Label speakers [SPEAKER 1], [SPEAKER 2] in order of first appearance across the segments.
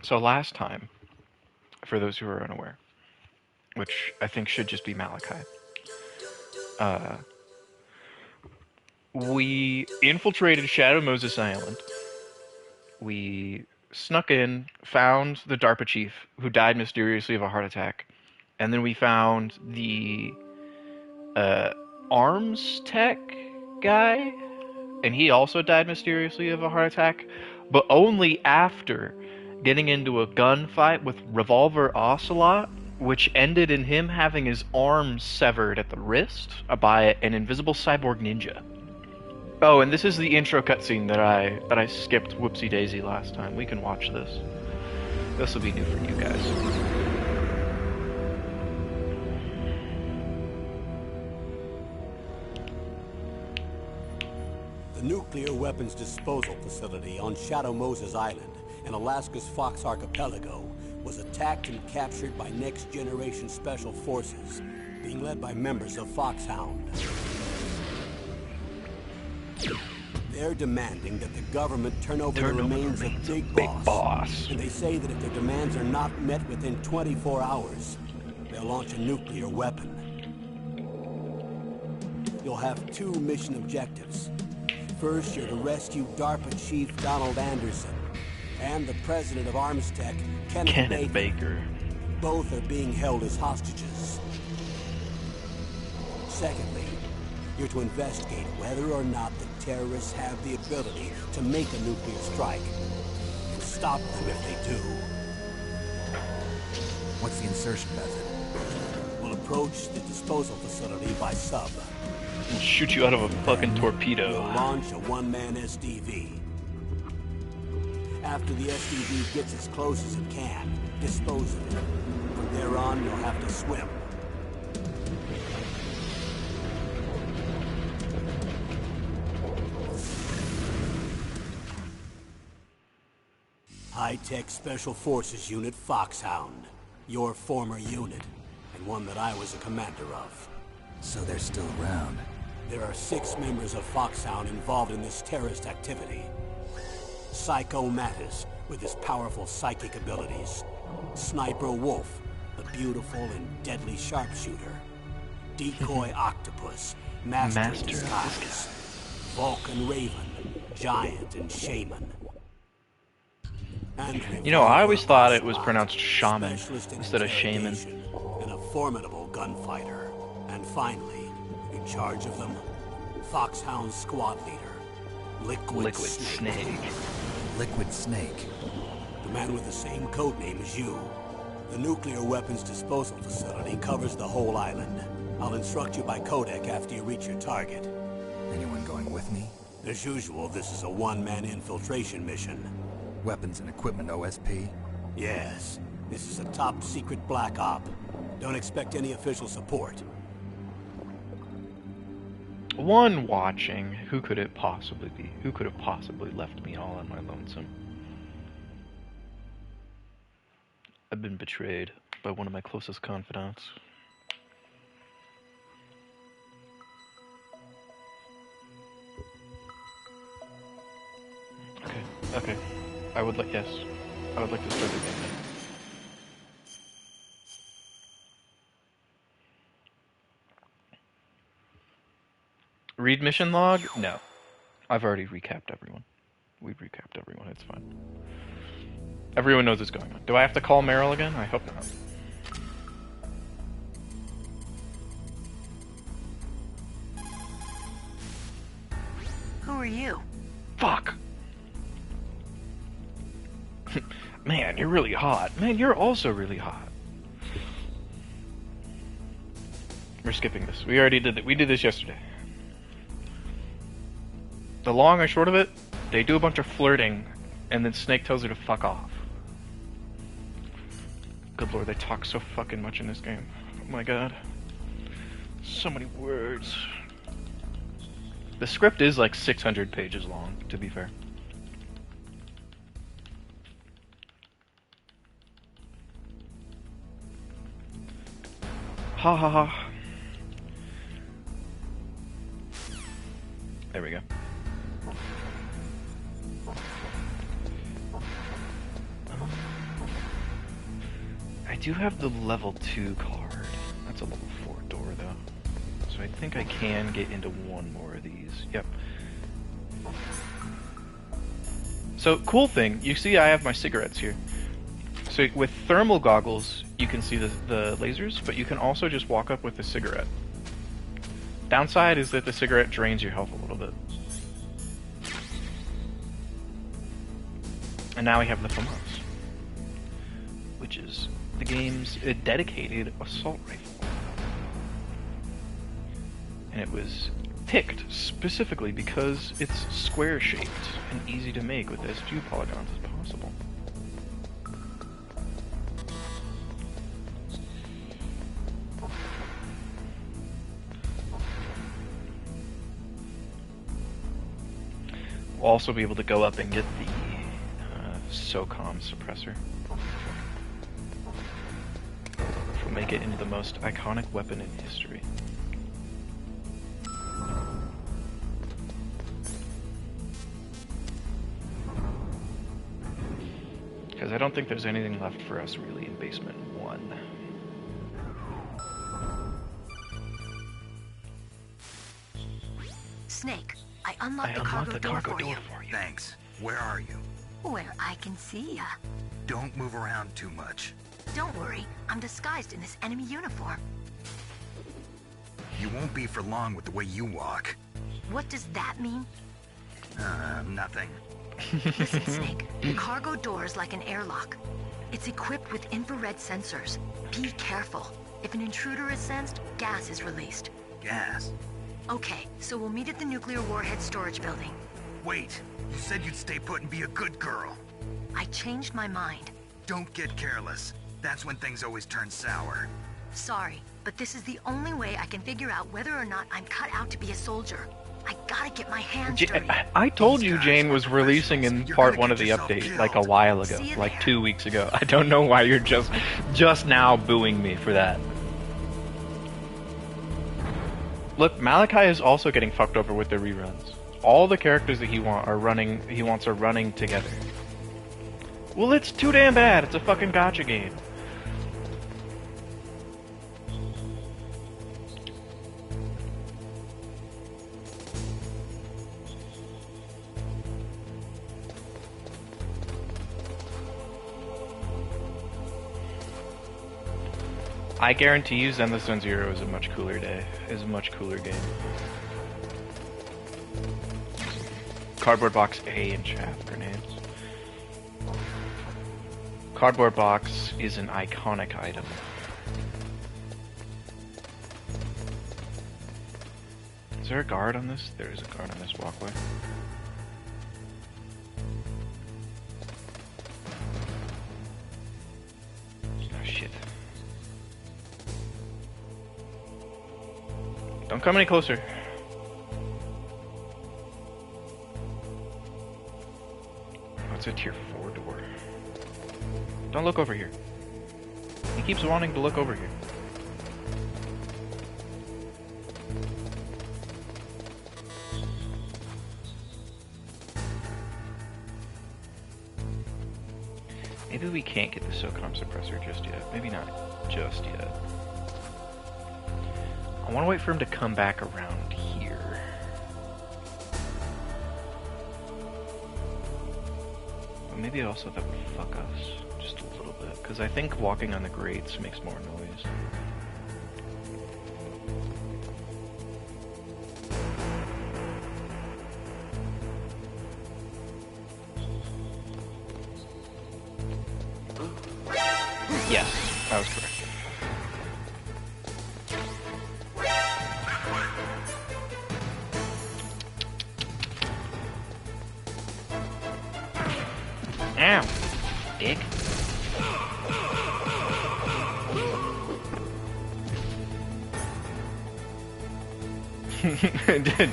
[SPEAKER 1] So last time, for those who are unaware, which I think should just be Malachi, uh, we infiltrated Shadow Moses Island. We snuck in, found the DARPA chief who died mysteriously of a heart attack, and then we found the uh, arms tech guy, and he also died mysteriously of a heart attack, but only after getting into a gunfight with Revolver Ocelot, which ended in him having his arms severed at the wrist by an invisible cyborg ninja. Oh, and this is the intro cutscene that I skipped whoopsie daisy last time. We can watch this. This will be new for you guys.
[SPEAKER 2] The nuclear weapons disposal facility on Shadow Moses Island in Alaska's Fox Archipelago was attacked and captured by Next Generation Special Forces, being led by members of Foxhound. They're demanding that the government turn over the remains of Big Boss. And they say that if their demands are not met within 24 hours, they'll launch a nuclear weapon. You'll have two mission objectives. First, you're to rescue DARPA Chief Donald Anderson and the president of Armstech, Kenneth Baker. Both are being held as hostages. Secondly, you're to investigate whether or not the terrorists have the ability to make a nuclear strike and stop them if they do.
[SPEAKER 3] What's the insertion method?
[SPEAKER 2] We'll approach the disposal facility by sub.
[SPEAKER 1] We'll shoot you out of a fucking torpedo.
[SPEAKER 2] We'll launch a one-man SDV. After the SDV gets as close as it can, dispose of it. From there on, you'll have to swim. High-Tech Special Forces Unit Foxhound. Your former unit, and one that I was a commander of.
[SPEAKER 3] So they're still around.
[SPEAKER 2] There are 6 members of Foxhound involved in this terrorist activity. Psycho Mattis, with his powerful psychic abilities. Sniper Wolf, the beautiful and deadly sharpshooter. Decoy Octopus, master of disguise. Vulcan Raven, giant and shaman.
[SPEAKER 1] You know, I always thought it was pronounced shaman instead of shaman.
[SPEAKER 2] And a formidable gunfighter. And finally, in charge of them, Foxhound squad leader, Liquid Snake.
[SPEAKER 3] Liquid Snake.
[SPEAKER 2] The man with the same codename as you. The nuclear weapons disposal facility covers the whole island. I'll instruct you by codec after you reach your target.
[SPEAKER 3] Anyone going with me?
[SPEAKER 2] As usual, this is a one-man infiltration mission.
[SPEAKER 3] Weapons and equipment OSP?
[SPEAKER 2] Yes. This is a top-secret black op. Don't expect any official support.
[SPEAKER 1] One watching. Who could it possibly be? Who could have possibly left me all on my lonesome? I've been betrayed by one of my closest confidants. Okay. I would like to start the game. Read mission log? No. I've already recapped everyone. We've recapped everyone, it's fine. Everyone knows what's going on. Do I have to call Meryl again? I hope not.
[SPEAKER 4] Who are you?
[SPEAKER 1] Fuck! Man, you're really hot. Man, you're also really hot. We're skipping this. We already did it. We did this yesterday. The long and short of it, they do a bunch of flirting, and then Snake tells her to fuck off. Good lord, they talk so fucking much in this game. Oh my god. So many words. The script is like 600 pages long, to be fair. Ha ha ha. There we go. do have the level 2 card. That's a level 4 door though. So I think I can get into one more of these. Yep. So, cool thing, you see I have my cigarettes here. So with thermal goggles, you can see the lasers, but you can also just walk up with a cigarette. Downside is that the cigarette drains your health a little bit. And now we have the FAMAS, which is the game's dedicated assault rifle. And it was picked specifically because it's square-shaped and easy to make with as few polygons as possible. We'll also be able to go up and get the SOCOM suppressor, which will make it into the most iconic weapon in history. Because I don't think there's anything left for us really in Basement 1.
[SPEAKER 4] Snake, I unlocked the cargo door for you.
[SPEAKER 3] Thanks. Where are you?
[SPEAKER 4] Where I can see ya.
[SPEAKER 3] Don't move around too much.
[SPEAKER 4] Don't worry, I'm disguised in this enemy uniform.
[SPEAKER 3] You won't be for long with the way you walk.
[SPEAKER 4] What does that mean?
[SPEAKER 3] Nothing.
[SPEAKER 4] Listen, Snake, the cargo door is like an airlock. It's equipped with infrared sensors. Be careful. If an intruder is sensed, gas is released.
[SPEAKER 3] Gas?
[SPEAKER 4] Okay, so we'll meet at the nuclear warhead storage building.
[SPEAKER 3] Wait, you said you'd stay put and be a good girl.
[SPEAKER 4] I changed my mind.
[SPEAKER 3] Don't get careless. That's when things always turn sour.
[SPEAKER 4] Sorry, but this is the only way I can figure out whether or not I'm cut out to be a soldier. I gotta get my hands dirty.
[SPEAKER 1] I told you Jane was releasing in part 1 of the update like a while ago, like 2 weeks ago. I don't know why you're just now booing me for that. Look, Malachi is also getting fucked over with the reruns. All the characters that he wants are running together. Well, it's too damn bad. It's a fucking gacha game. I guarantee you Zenless Zone Zero is a much cooler day. Is a much cooler game. Cardboard box A and chaff grenades. Cardboard box is an iconic item. Is there a guard on this? There is a guard on this walkway. Oh shit. Don't come any closer. Oh, it's a tier 4 door. Don't look over here. He keeps wanting to look over here. Maybe we can't get the SOCOM suppressor just yet. Maybe not just yet. I want to wait for him to come back around here. But maybe also that would fuck us just a little bit, because I think walking on the grates makes more noise. Yes, that was correct. Ow, dick.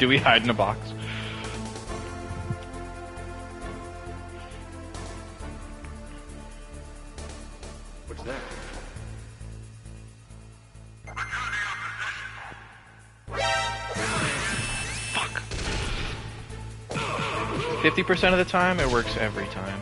[SPEAKER 1] Do we hide in a box?
[SPEAKER 5] What's that?
[SPEAKER 1] 50% of the time, it works every time.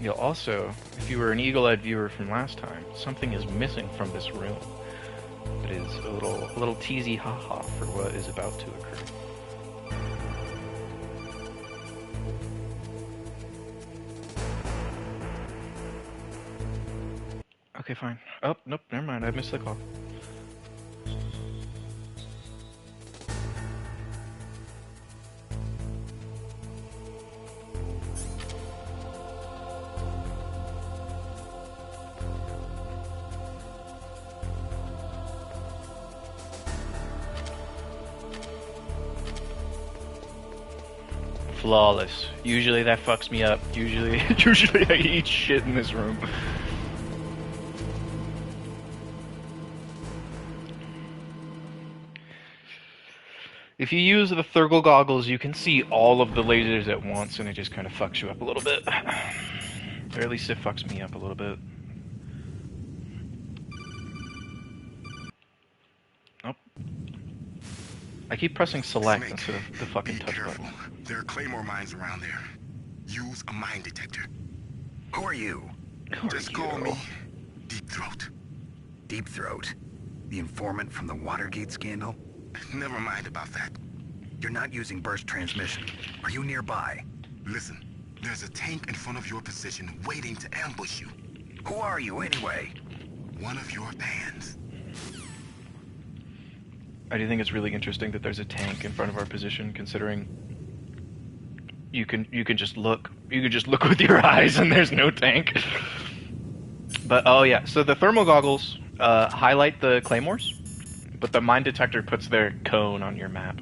[SPEAKER 1] You'll also, if you were an eagle-eyed viewer from last time, something is missing from this room. That is a little teasy ha-ha for what is about to occur. Okay, fine. Oh, nope, never mind. I missed the call. Flawless. Usually that fucks me up. Usually I eat shit in this room. If you use the Thurgle goggles, you can see all of the lasers at once, and it just kind of fucks you up a little bit. Or at least it fucks me up a little bit. Nope. I keep pressing select
[SPEAKER 3] Snake,
[SPEAKER 1] instead of the fucking
[SPEAKER 3] be
[SPEAKER 1] touch
[SPEAKER 3] careful.
[SPEAKER 1] button.
[SPEAKER 3] There are Claymore mines around there. Use a mine detector.
[SPEAKER 6] Who are you?
[SPEAKER 3] Just call me Deep Throat.
[SPEAKER 6] Deep Throat? The informant from the Watergate scandal?
[SPEAKER 3] Never mind about that.
[SPEAKER 6] You're not using burst transmission. Are you nearby?
[SPEAKER 3] Listen, there's a tank in front of your position waiting to ambush you.
[SPEAKER 6] Who are you, anyway?
[SPEAKER 3] One of your fans.
[SPEAKER 1] I do think it's really interesting that there's a tank in front of our position, considering you can just look. You can just look with your eyes and there's no tank. But oh yeah, so the thermal goggles highlight the claymores, but the mine detector puts their cone on your map.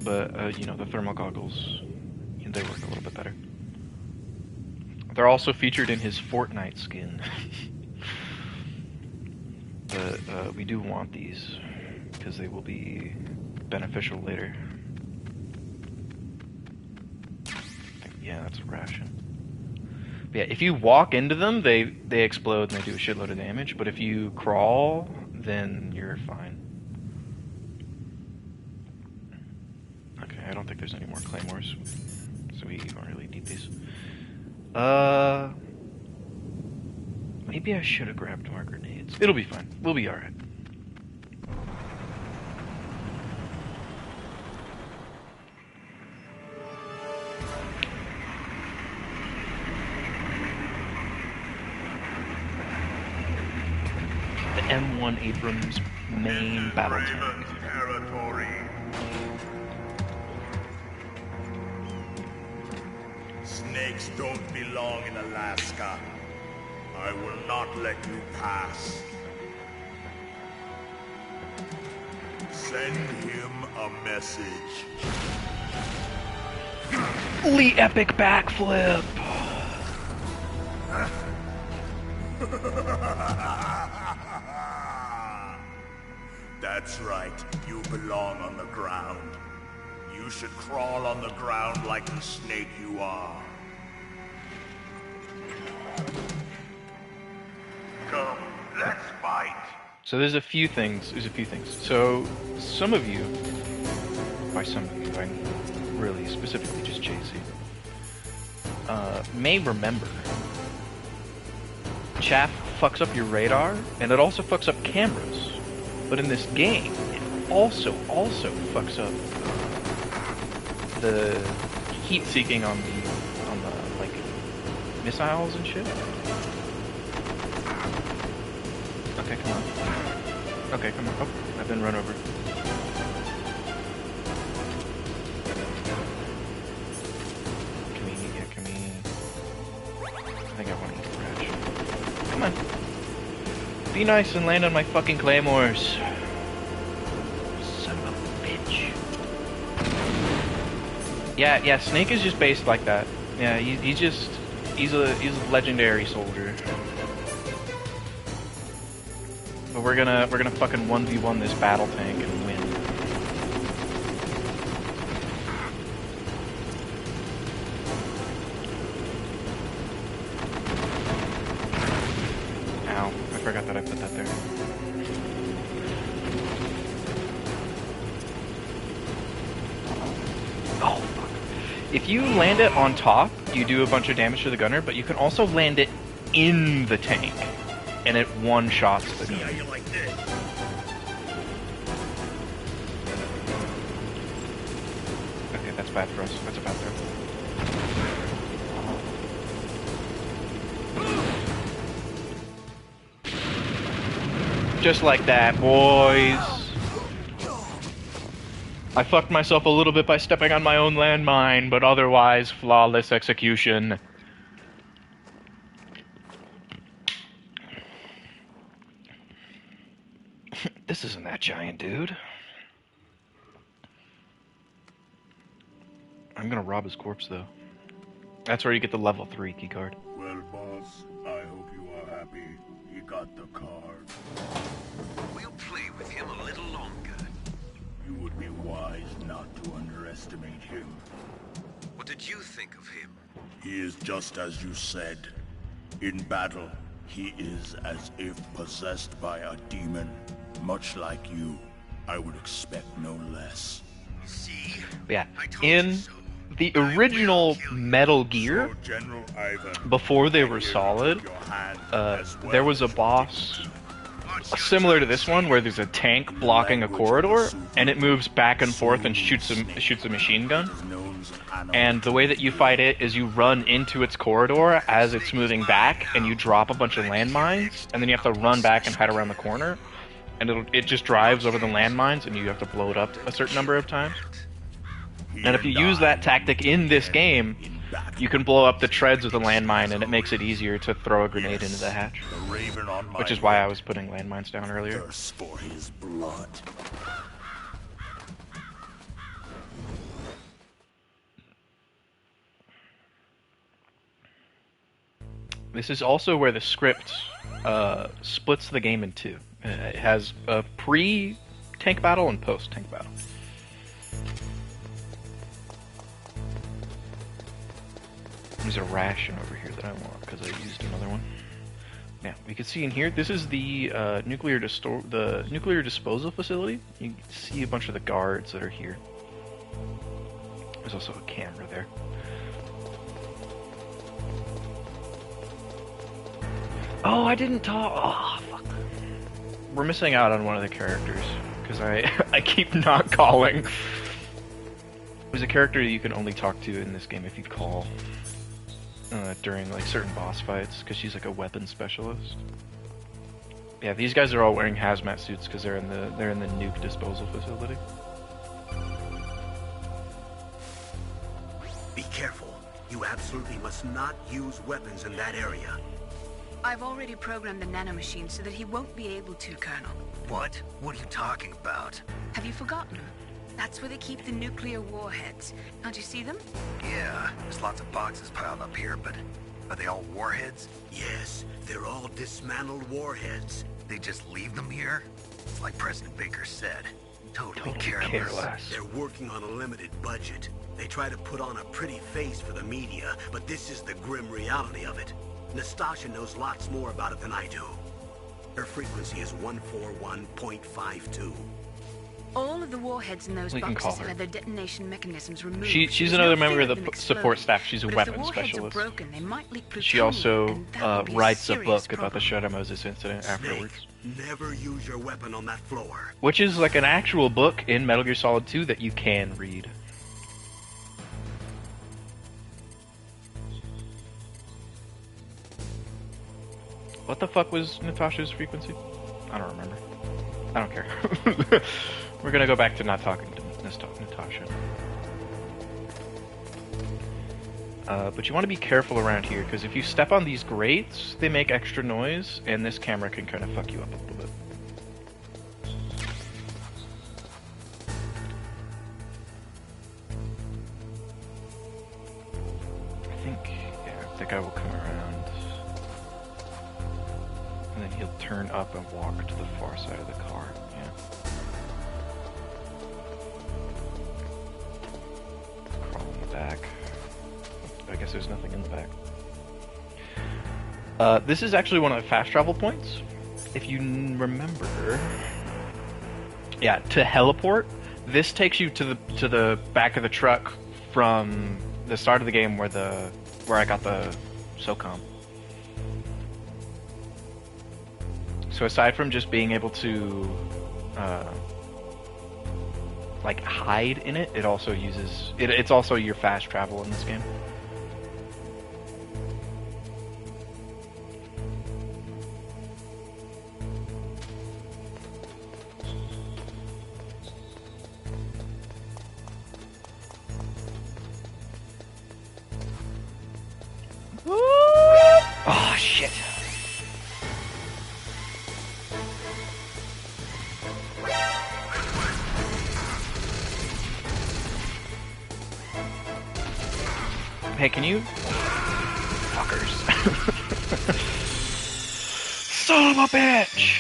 [SPEAKER 1] But you know, the thermal goggles, they work a little bit better. They're also featured in his Fortnite skin. But we do want these because they will be beneficial later. Yeah, that's a ration. But yeah, if you walk into them, they explode and they do a shitload of damage. But if you crawl, then you're fine. Okay, I don't think there's any more claymores, so we don't really need these. Maybe I should have grabbed more grenades. It'll be fine. We'll be alright. The M1 Abrams main battle tank.
[SPEAKER 7] Territory. Snakes don't belong in Alaska. I will not let you pass. Send him a message.
[SPEAKER 1] Lee epic backflip!
[SPEAKER 7] That's right. You belong on the ground. You should crawl on the ground like the snake you are. Come, let's fight.
[SPEAKER 1] So there's a few things. So some of you, by some of you, I mean really specifically just JC, may remember chaff fucks up your radar, and it also fucks up cameras. But in this game, it also fucks up the heat seeking on the like missiles and shit. Okay, come on. Okay, come on. Oh, I've been run over. Come here. I think I want to eat the bridge. Come on. Be nice and land on my fucking claymores. Son of a bitch. Yeah, Snake is just based like that. Yeah, he's a legendary soldier. But we're gonna fucking 1v1 this battle tank and win. Ow, I forgot that I put that there. Oh fuck. If you land it on top you do a bunch of damage to the gunner, but you can also land it in the tank, and it one-shots the gunner.
[SPEAKER 7] you like this?
[SPEAKER 1] Okay, that's bad for us. That's a bad throw. Just like that, boys. I fucked myself a little bit by stepping on my own landmine, but otherwise, flawless execution. This isn't that giant, dude. I'm gonna rob his corpse, though. That's where you get the level 3 keycard.
[SPEAKER 7] Well, boss, I hope you are happy. He got the card.
[SPEAKER 6] We'll play with him a little longer.
[SPEAKER 7] You would be wise not to underestimate him.
[SPEAKER 6] What did you think of him?
[SPEAKER 7] He is just as you said. In battle, he is as if possessed by a demon. Much like you, I would expect no less.
[SPEAKER 6] See?
[SPEAKER 1] Yeah,
[SPEAKER 6] I told
[SPEAKER 1] in
[SPEAKER 6] you so.
[SPEAKER 1] the original Metal Gear,
[SPEAKER 7] So, General Ivan,
[SPEAKER 1] before they were
[SPEAKER 7] here to
[SPEAKER 1] solid,
[SPEAKER 7] put your hand as well
[SPEAKER 1] there was a
[SPEAKER 7] as
[SPEAKER 1] boss similar to this one where there's a tank blocking a corridor, and it moves back and forth and shoots a machine gun. And the way that you fight it is you run into its corridor as it's moving back, and you drop a bunch of landmines, and then you have to run back and hide around the corner. And it just drives over the landmines, and you have to blow it up a certain number of times. And if you use that tactic in this game, you can blow up the treads with a landmine, and it makes it easier to throw a grenade into the hatch.
[SPEAKER 7] The raven on my
[SPEAKER 1] Which is why I
[SPEAKER 7] head
[SPEAKER 1] was putting landmines down earlier.
[SPEAKER 7] thirsts for his blood.
[SPEAKER 1] This is also where the script splits the game in two. It has a pre-tank battle and post-tank battle. There's a ration over here that I want because I used another one. Yeah, we can see in here, this is the nuclear disposal facility. You can see a bunch of the guards that are here. There's also a camera there. Oh, I didn't talk. Oh, fuck. We're missing out on one of the characters because I keep not calling. There's a character that you can only talk to in this game if you call during like certain boss fights because she's like a weapon specialist. Yeah, these guys are all wearing hazmat suits because they're in the nuke disposal facility.
[SPEAKER 2] Be careful. You absolutely must not use weapons in that area.
[SPEAKER 8] I've already programmed the nanomachine so that he won't be able to, Colonel.
[SPEAKER 6] What? What are you talking about?
[SPEAKER 8] Have you forgotten? That's where they keep the nuclear warheads. Can't you see them?
[SPEAKER 6] Yeah, there's lots of boxes piled up here, but are they all warheads?
[SPEAKER 2] Yes, they're all dismantled warheads.
[SPEAKER 6] They just leave them here? It's like President Baker said. Totally
[SPEAKER 1] Careless.
[SPEAKER 6] careless.
[SPEAKER 2] They're working on a limited budget. They try to put on a pretty face for the media, but this is the grim reality of it. Nastasha knows lots more about it than I do. Her frequency is 141.52.
[SPEAKER 8] All of the warheads in those
[SPEAKER 1] We can call
[SPEAKER 8] boxes
[SPEAKER 1] her.
[SPEAKER 8] have their detonation mechanisms removed.
[SPEAKER 1] She's
[SPEAKER 8] There's
[SPEAKER 1] another
[SPEAKER 8] no
[SPEAKER 1] member
[SPEAKER 8] fear
[SPEAKER 1] of the
[SPEAKER 8] them
[SPEAKER 1] support
[SPEAKER 8] exploding.
[SPEAKER 1] staff. She's a
[SPEAKER 8] But if
[SPEAKER 1] weapons
[SPEAKER 8] the warheads
[SPEAKER 1] specialist.
[SPEAKER 8] Are broken, they might leak
[SPEAKER 1] She
[SPEAKER 8] plutonium,
[SPEAKER 1] also
[SPEAKER 8] and that would be
[SPEAKER 1] writes a
[SPEAKER 8] serious
[SPEAKER 1] book about the
[SPEAKER 8] problem.
[SPEAKER 1] Shadow Moses incident
[SPEAKER 2] Snake,
[SPEAKER 1] afterwards.
[SPEAKER 2] never use your weapon on that floor.
[SPEAKER 1] Which is like an actual book in Metal Gear Solid 2 that you can read. What the fuck was Natasha's frequency? I don't remember. I don't care. We're gonna go back to not talking to Natasha. But you want to be careful around here, because if you step on these grates, they make extra noise, and this camera can kind of fuck you up a little bit. I think I will come around, and then he'll turn up and walk to the far side of the car. Yeah. Crawl in the back. I guess there's nothing in the back. This is actually one of the fast travel points. If you remember, yeah, to heliport. This takes you to the back of the truck from the start of the game where the where I got the SOCOM. So aside from just being able to like hide in it, it also uses it's also your fast travel in this game. Oh shit. Hey, can you... Fuckers. Son of a bitch!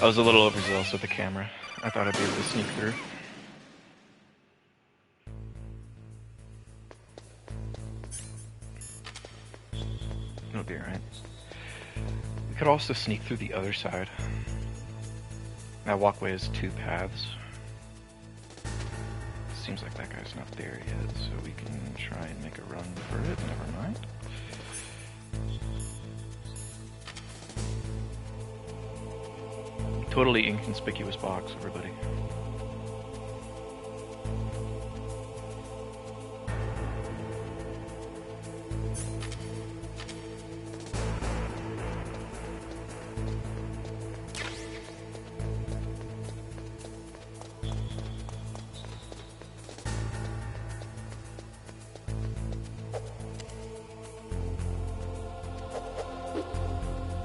[SPEAKER 1] I was a little overzealous with the camera. I thought I'd be able to sneak through. It'll be alright. We could also sneak through the other side. That walkway has two paths. Seems like that guy's not there yet, so we can try and make a run for it. Never mind. Totally inconspicuous box, everybody.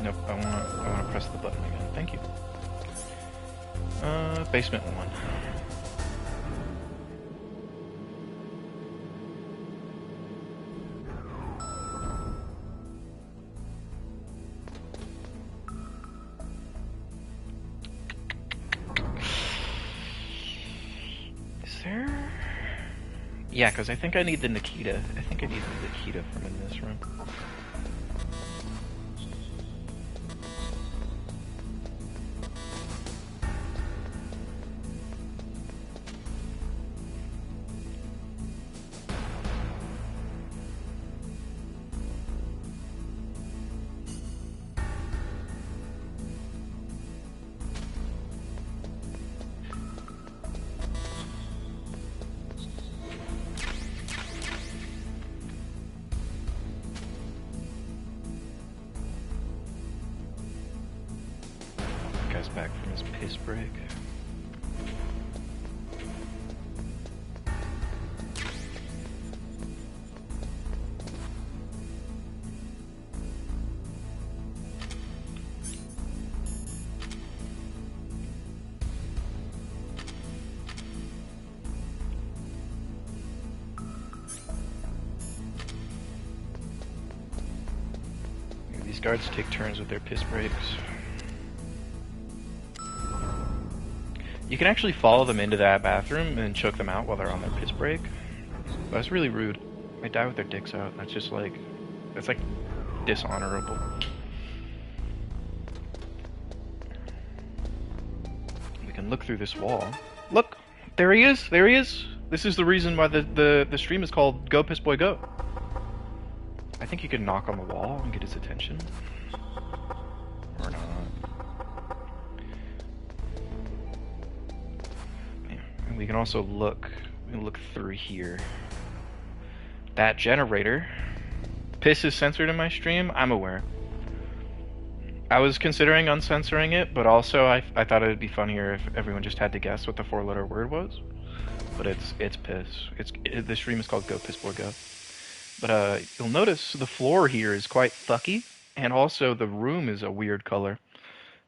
[SPEAKER 1] Nope, I wanna press the button again. Thank you. Basement 1. Is there... Yeah, because I think I need the Nikita. I think I need the Nikita from in this room. Guy's back from his piss break. These guards take turns with their piss breaks. You can actually follow them into that bathroom and choke them out while they're on their piss break. But that's really rude. They die with their dicks out. That's just like... That's like... dishonorable. We can look through this wall. Look! There he is! There he is! This is the reason why the stream is called Go Piss Boy Go. I think you can knock on the wall and get his attention. Or not. We can also look through here. That generator. Piss is censored in my stream, I'm aware. I was considering uncensoring it, but also I thought it would be funnier if everyone just had to guess what the 4-letter word was. But it's piss. The stream is called Go Piss Boy Go. But you'll notice the floor here is quite fucky, and also the room is a weird color.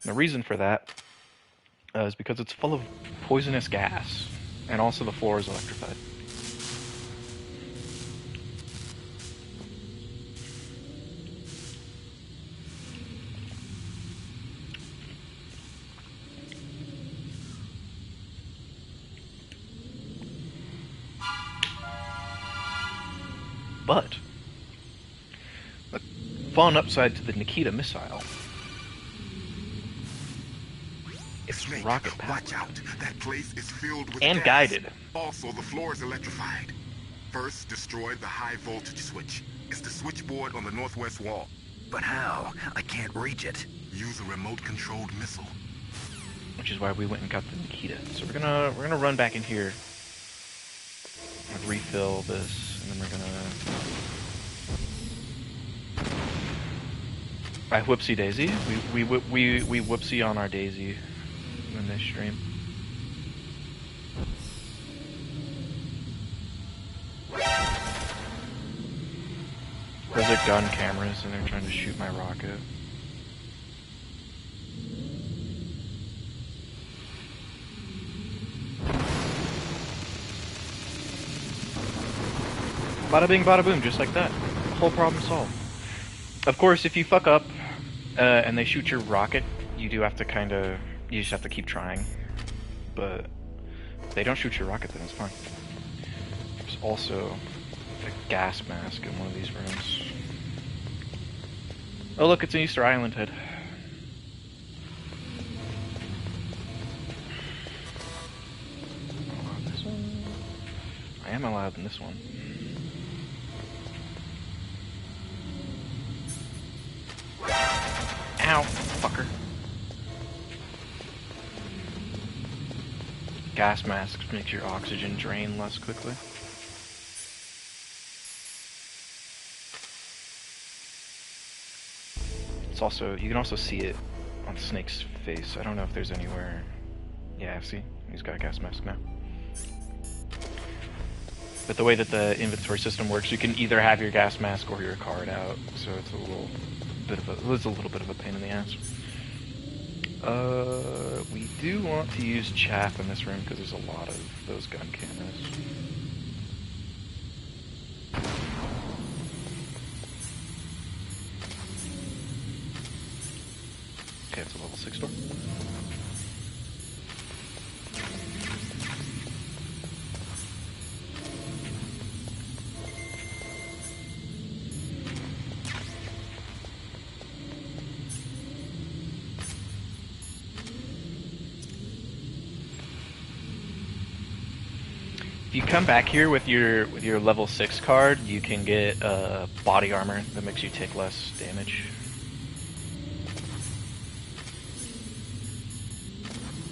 [SPEAKER 1] And the reason for that is because it's full of poisonous gas. And also the floor is electrified. But, the fun upside to the Nikita missile. It's
[SPEAKER 3] Snake,
[SPEAKER 1] rocket powered.
[SPEAKER 3] watch out. That place is filled with
[SPEAKER 1] And
[SPEAKER 3] gas.
[SPEAKER 1] guided.
[SPEAKER 3] Also, the floor is electrified. First, destroy the high voltage switch. It's the switchboard on the northwest wall.
[SPEAKER 6] But how? I can't reach it.
[SPEAKER 3] Use a remote-controlled missile.
[SPEAKER 1] Which is why we went and got the Nikita. So we're gonna run back in here and refill this, and then we're gonna. I whoopsie daisy. We whoopsie on our daisy in this stream. Those are gun cameras, and they're trying to shoot my rocket. Bada bing, bada boom, just like that. Whole problem solved. Of course, if you fuck up and they shoot your rocket, you do have to you just have to keep trying. But if they don't shoot your rocket, then it's fine. There's also a gas mask in one of these rooms. Oh look, it's an Easter Island head. This one? I am allowed in this one. Ow, fucker. Gas masks make your oxygen drain less quickly. It's also, you can also see it on Snake's face. I don't know if there's anywhere. Yeah, see? He's got a gas mask now. But the way that the inventory system works, you can either have your gas mask or your card out, so it's a little bit of a pain in the ass. We do want to use chaff in this room because there's a lot of those gun cameras. Okay, it's a level 6 door. If you come back here with your level 6 card, you can get body armor that makes you take less damage.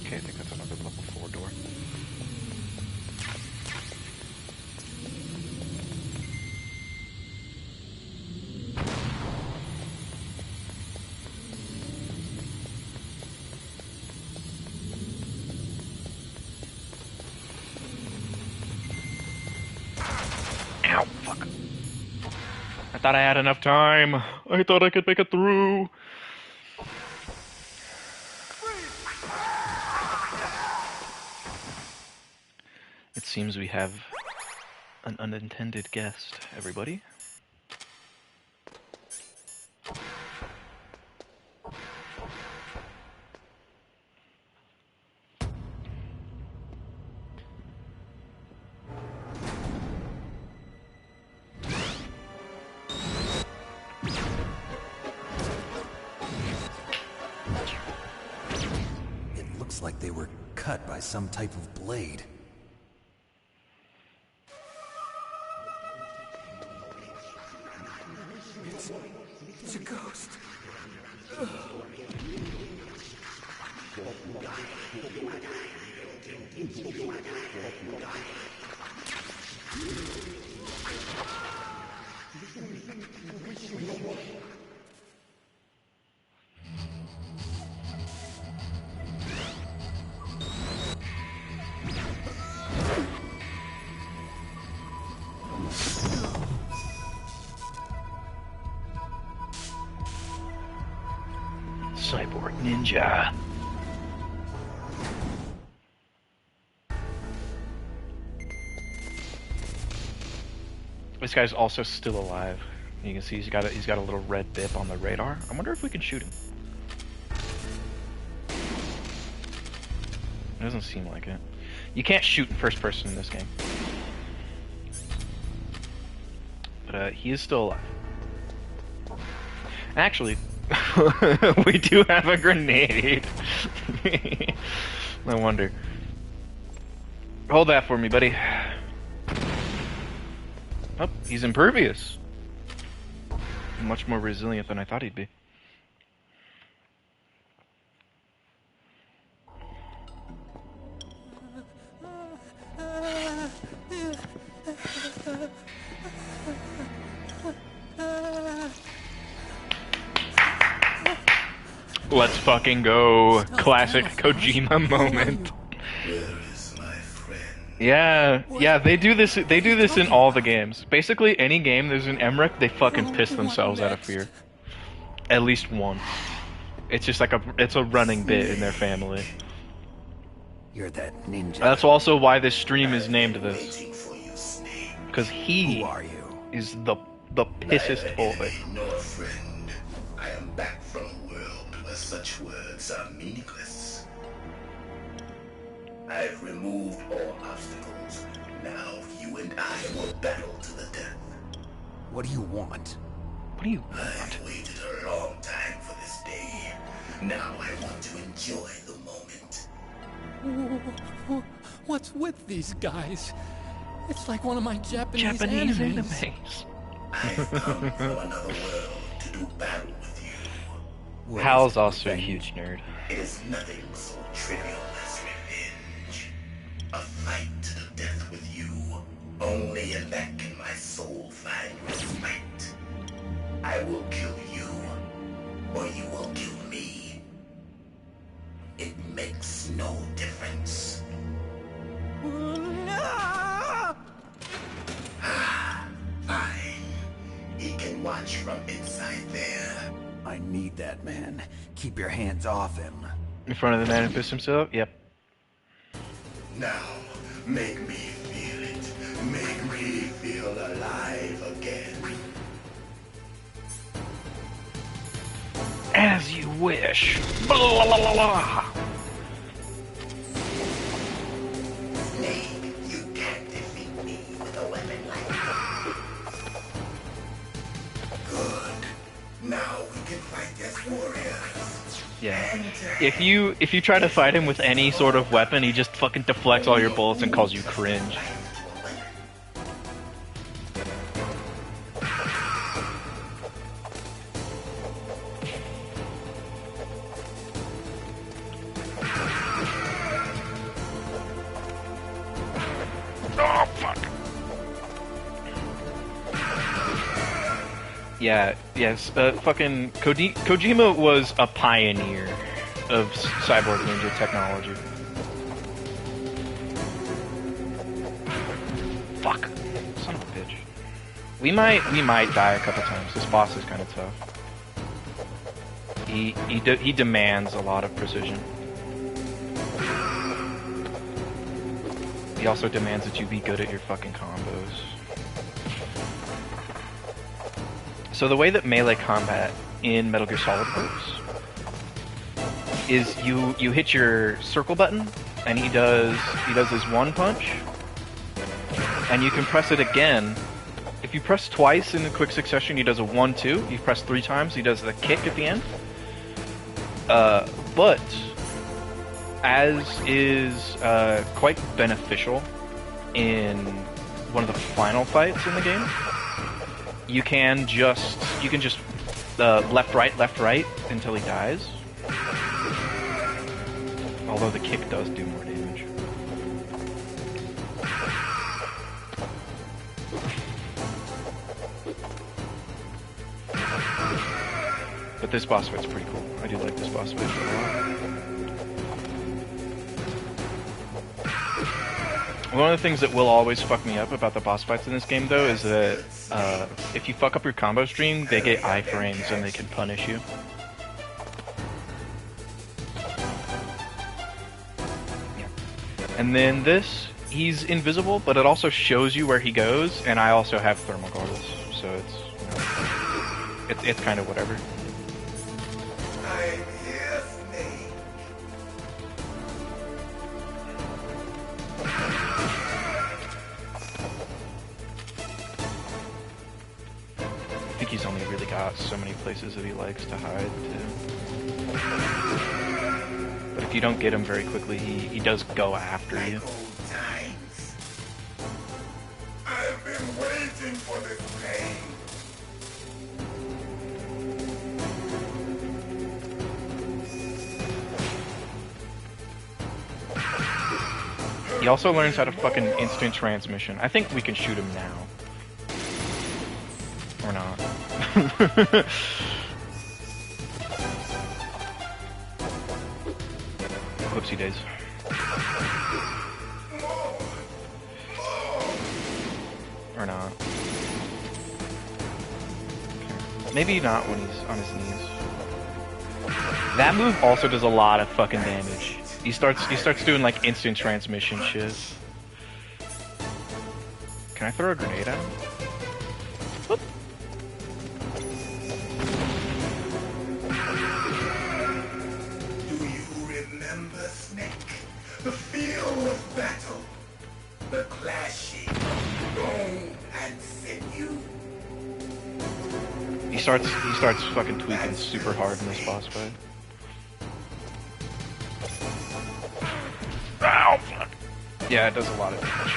[SPEAKER 1] Okay, I think that's another level 4 door. Ow, fuck. I thought I had enough time. I thought I could make it through. It seems we have an unintended guest, everybody.
[SPEAKER 6] It looks like they were cut by some type of blade.
[SPEAKER 9] It's a ghost.
[SPEAKER 1] Cyborg Ninja. This guy's also still alive. You can see he's got a little red bip on the radar. I wonder if we can shoot him. It doesn't seem like it. You can't shoot in first person in this game. But he is still alive. Actually, we do have a grenade. No wonder. Hold that for me, buddy. Oh, he's impervious. Much more resilient than I thought he'd be. Let's fucking go. Classic Kojima moment. Yeah, they do this in all the games. Basically, any game there's an Emmerich, they fucking piss themselves out of fear. At least once. It's just like it's a running bit in their family.
[SPEAKER 6] You're that ninja.
[SPEAKER 1] That's also why this stream is named this. Because he is the pissest boy.
[SPEAKER 3] No friend. I am back from a world where such words are meaningless. I've removed all obstacles. Now you and I will battle to the death.
[SPEAKER 6] What do you want?
[SPEAKER 1] What do you want?
[SPEAKER 3] I've waited a long time for this day. Now I want to enjoy the moment.
[SPEAKER 9] What's with these guys? It's like one of my Japanese
[SPEAKER 1] animes.
[SPEAKER 3] I've come from another world to do battle with you.
[SPEAKER 1] Hal's also a huge nerd.
[SPEAKER 3] It is nothing so trivial as revenge. A fight to the death with you. Only in that can my soul find respite. I will kill you, or you will kill me. It makes no difference. Fine. He can watch from inside there.
[SPEAKER 6] I need that man. Keep your hands off him.
[SPEAKER 1] In front of the man who pissed himself? Yep.
[SPEAKER 3] Now, make me feel it. Make me feel alive again.
[SPEAKER 1] As you wish. Blah, blah, blah, blah, blah.
[SPEAKER 3] Snake, you can't defeat me with a weapon like that. Good. Now we can fight as warriors.
[SPEAKER 1] Yeah. If you try to fight him with any sort of weapon, he just fucking deflects all your bullets and calls you cringe. Oh fuck. Yeah, yes, fucking Kojima was a pioneer of cyborg ninja technology. Fuck. Son of a bitch. We might die a couple times. This boss is kind of tough. He demands a lot of precision. He also demands that you be good at your fucking combos. So the way that melee combat in Metal Gear Solid works is you hit your circle button and he does his one punch, and you can press it again. If you press twice in a quick succession, he does a 1-2. You press 3 times, he does the kick at the end. But as is quite beneficial in one of the final fights in the game, you can just left right until he dies. Although the kick does do more damage. But this boss fight's pretty cool. I do like this boss fight a lot. One of the things that will always fuck me up about the boss fights in this game, though, is that if you fuck up your combo stream, they get iframes and they can punish you. Yeah. And then this, he's invisible, but it also shows you where he goes, and I also have thermal goggles, so it's kind of whatever.
[SPEAKER 3] I'm here, Snake.
[SPEAKER 1] I think he's only really got so many places that he likes to hide, too. But if you don't get him very quickly, he does go after you.
[SPEAKER 3] Old times. I've been waiting for
[SPEAKER 1] He also learns how to fucking instant transmission. I think we can shoot him now. Or not. Whoopsie days. Or not. Okay. Maybe not when he's on his knees. That move also does a lot of fucking damage. He starts doing like instant transmission shit. Can I throw a grenade at him? Whoop.
[SPEAKER 3] Do you remember, Snake? The field of battle. The clashing of bone and sinew.
[SPEAKER 1] He starts fucking tweaking super hard in this boss fight. Ow, fuck. Yeah, it does a lot of damage.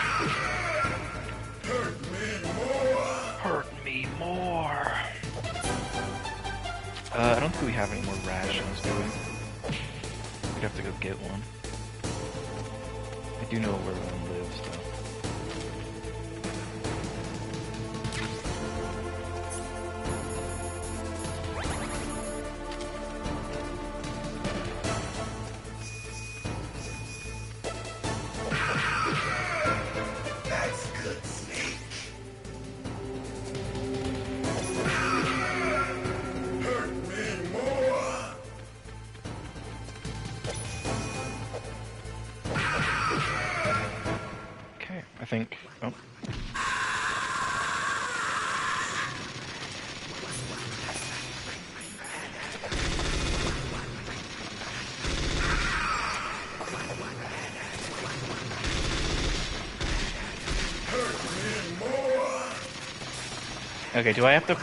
[SPEAKER 3] Hurt me more.
[SPEAKER 1] Hurt me more. I don't think we have any more rations, do we? We'd have to go get one. I do know where one lives, though.
[SPEAKER 3] That's good, Snake. Hurt me more.
[SPEAKER 1] Okay, I think... Oh. Okay, do I have to...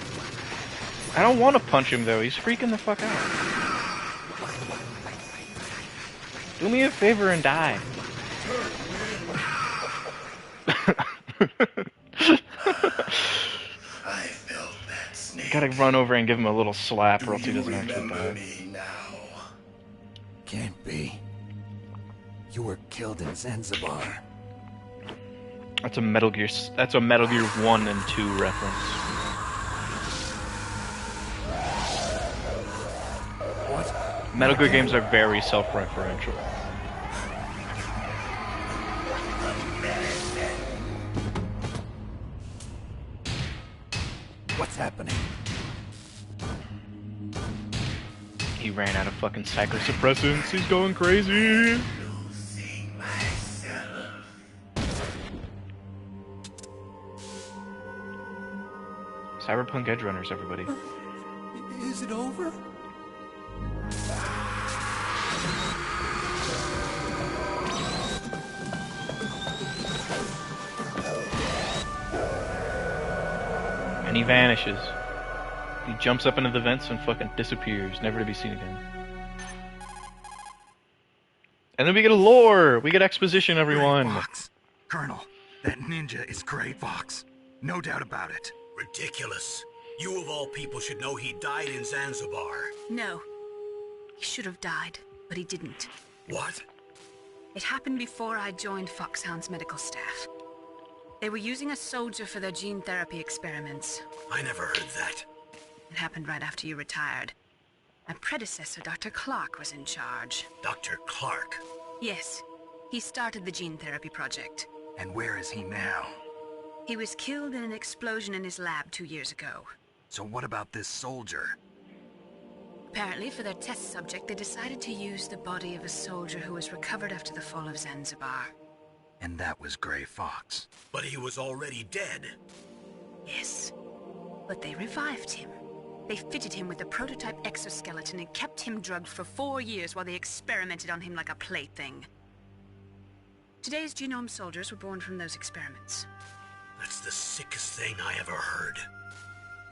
[SPEAKER 1] I don't want to punch him, though. He's freaking the fuck out. Do me a favor and die.
[SPEAKER 3] I felt that, Snake.
[SPEAKER 1] Gotta run over and give him a little slap, or else he
[SPEAKER 3] Do
[SPEAKER 1] doesn't
[SPEAKER 3] you
[SPEAKER 1] actually
[SPEAKER 3] remember
[SPEAKER 1] die.
[SPEAKER 3] me now?
[SPEAKER 9] Can't be. You were killed in Zanzibar.
[SPEAKER 1] That's a Metal Gear 1 and 2 reference.
[SPEAKER 9] What?
[SPEAKER 1] Metal Gear games are very self-referential.
[SPEAKER 9] What's happening?
[SPEAKER 1] He ran out of fucking psychosuppressants. He's going crazy.
[SPEAKER 3] Losing myself.
[SPEAKER 1] Cyberpunk Edge Runners, everybody.
[SPEAKER 9] Is it over?
[SPEAKER 1] And he vanishes. He jumps up into the vents and fucking disappears, never to be seen again. And then we get a lore! We get exposition, everyone!
[SPEAKER 6] Gray Fox. Colonel, that ninja is Gray Fox. No doubt about it.
[SPEAKER 2] Ridiculous. You of all people should know he died in Zanzibar.
[SPEAKER 8] No. He should have died, but he didn't.
[SPEAKER 2] What?
[SPEAKER 8] It happened before I joined Foxhound's medical staff. They were using a soldier for their gene therapy experiments.
[SPEAKER 2] I never heard that.
[SPEAKER 8] It happened right after you retired. My predecessor, Dr. Clark, was in charge.
[SPEAKER 2] Dr. Clark.
[SPEAKER 8] Yes, he started the gene therapy project.
[SPEAKER 6] And where is he now?
[SPEAKER 8] He was killed in an explosion in his lab 2 years ago.
[SPEAKER 6] So what about this soldier?
[SPEAKER 8] Apparently, for their test subject, they decided to use the body of a soldier who was recovered after the fall of Zanzibar.
[SPEAKER 6] And that was Gray Fox.
[SPEAKER 2] But he was already dead.
[SPEAKER 8] Yes, but they revived him. They fitted him with a prototype exoskeleton and kept him drugged for 4 years while they experimented on him like a plaything. Today's genome soldiers were born from those experiments.
[SPEAKER 2] That's the sickest thing I ever heard.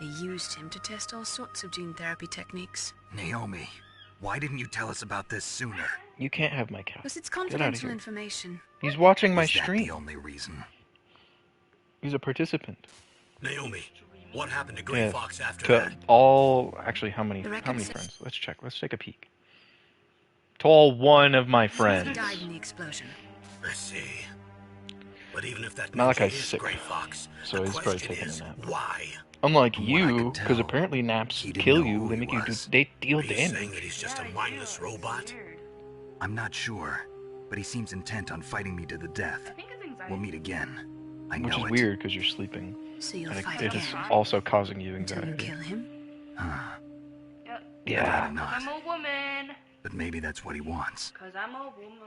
[SPEAKER 8] They used him to test all sorts of gene therapy techniques.
[SPEAKER 6] Naomi, why didn't you tell us about this sooner?
[SPEAKER 1] You can't have my cow.
[SPEAKER 8] Because it's
[SPEAKER 1] Get out of
[SPEAKER 8] confidential
[SPEAKER 1] here.
[SPEAKER 8] information.
[SPEAKER 1] He's watching my
[SPEAKER 6] Is that
[SPEAKER 1] stream.
[SPEAKER 6] the only reason?
[SPEAKER 1] He's a participant.
[SPEAKER 2] Naomi, what happened to Gray
[SPEAKER 1] Yeah,
[SPEAKER 2] Fox after
[SPEAKER 1] to
[SPEAKER 2] that?
[SPEAKER 1] all... Actually, how many friends? Let's check. Let's take a peek. To all one of my
[SPEAKER 8] He
[SPEAKER 1] friends.
[SPEAKER 8] died in the explosion.
[SPEAKER 2] I see. But even if that ninja
[SPEAKER 1] Malachi's
[SPEAKER 2] is
[SPEAKER 1] sick,
[SPEAKER 2] Gray Fox,
[SPEAKER 1] so
[SPEAKER 2] the
[SPEAKER 1] he's probably
[SPEAKER 2] question
[SPEAKER 1] taking
[SPEAKER 2] is,
[SPEAKER 1] a nap.
[SPEAKER 2] why?
[SPEAKER 1] Unlike
[SPEAKER 6] From what I
[SPEAKER 1] you,
[SPEAKER 6] can
[SPEAKER 1] because
[SPEAKER 6] tell,
[SPEAKER 1] apparently naps
[SPEAKER 6] he didn't
[SPEAKER 1] kill
[SPEAKER 6] know
[SPEAKER 1] you.
[SPEAKER 6] who
[SPEAKER 1] They
[SPEAKER 6] he
[SPEAKER 1] make you
[SPEAKER 6] was.
[SPEAKER 1] they deal
[SPEAKER 2] Are you saying
[SPEAKER 1] damage.
[SPEAKER 2] that he's just a mindless robot?
[SPEAKER 6] I'm not sure, but he seems intent on fighting me to the death.
[SPEAKER 10] I think it's anxiety.
[SPEAKER 6] We'll meet again. I
[SPEAKER 1] Which
[SPEAKER 6] know
[SPEAKER 1] is
[SPEAKER 6] it.
[SPEAKER 1] weird because you're sleeping.
[SPEAKER 8] So you'll
[SPEAKER 1] And
[SPEAKER 8] fight
[SPEAKER 1] it is
[SPEAKER 8] again
[SPEAKER 1] also causing you
[SPEAKER 8] until you
[SPEAKER 1] anxiety.
[SPEAKER 8] kill him?
[SPEAKER 10] Yep.
[SPEAKER 1] Yeah.
[SPEAKER 6] I'd rather
[SPEAKER 10] 'Cause
[SPEAKER 6] not.
[SPEAKER 10] I'm a woman.
[SPEAKER 6] But maybe that's what he wants.
[SPEAKER 10] 'Cause I'm a woman.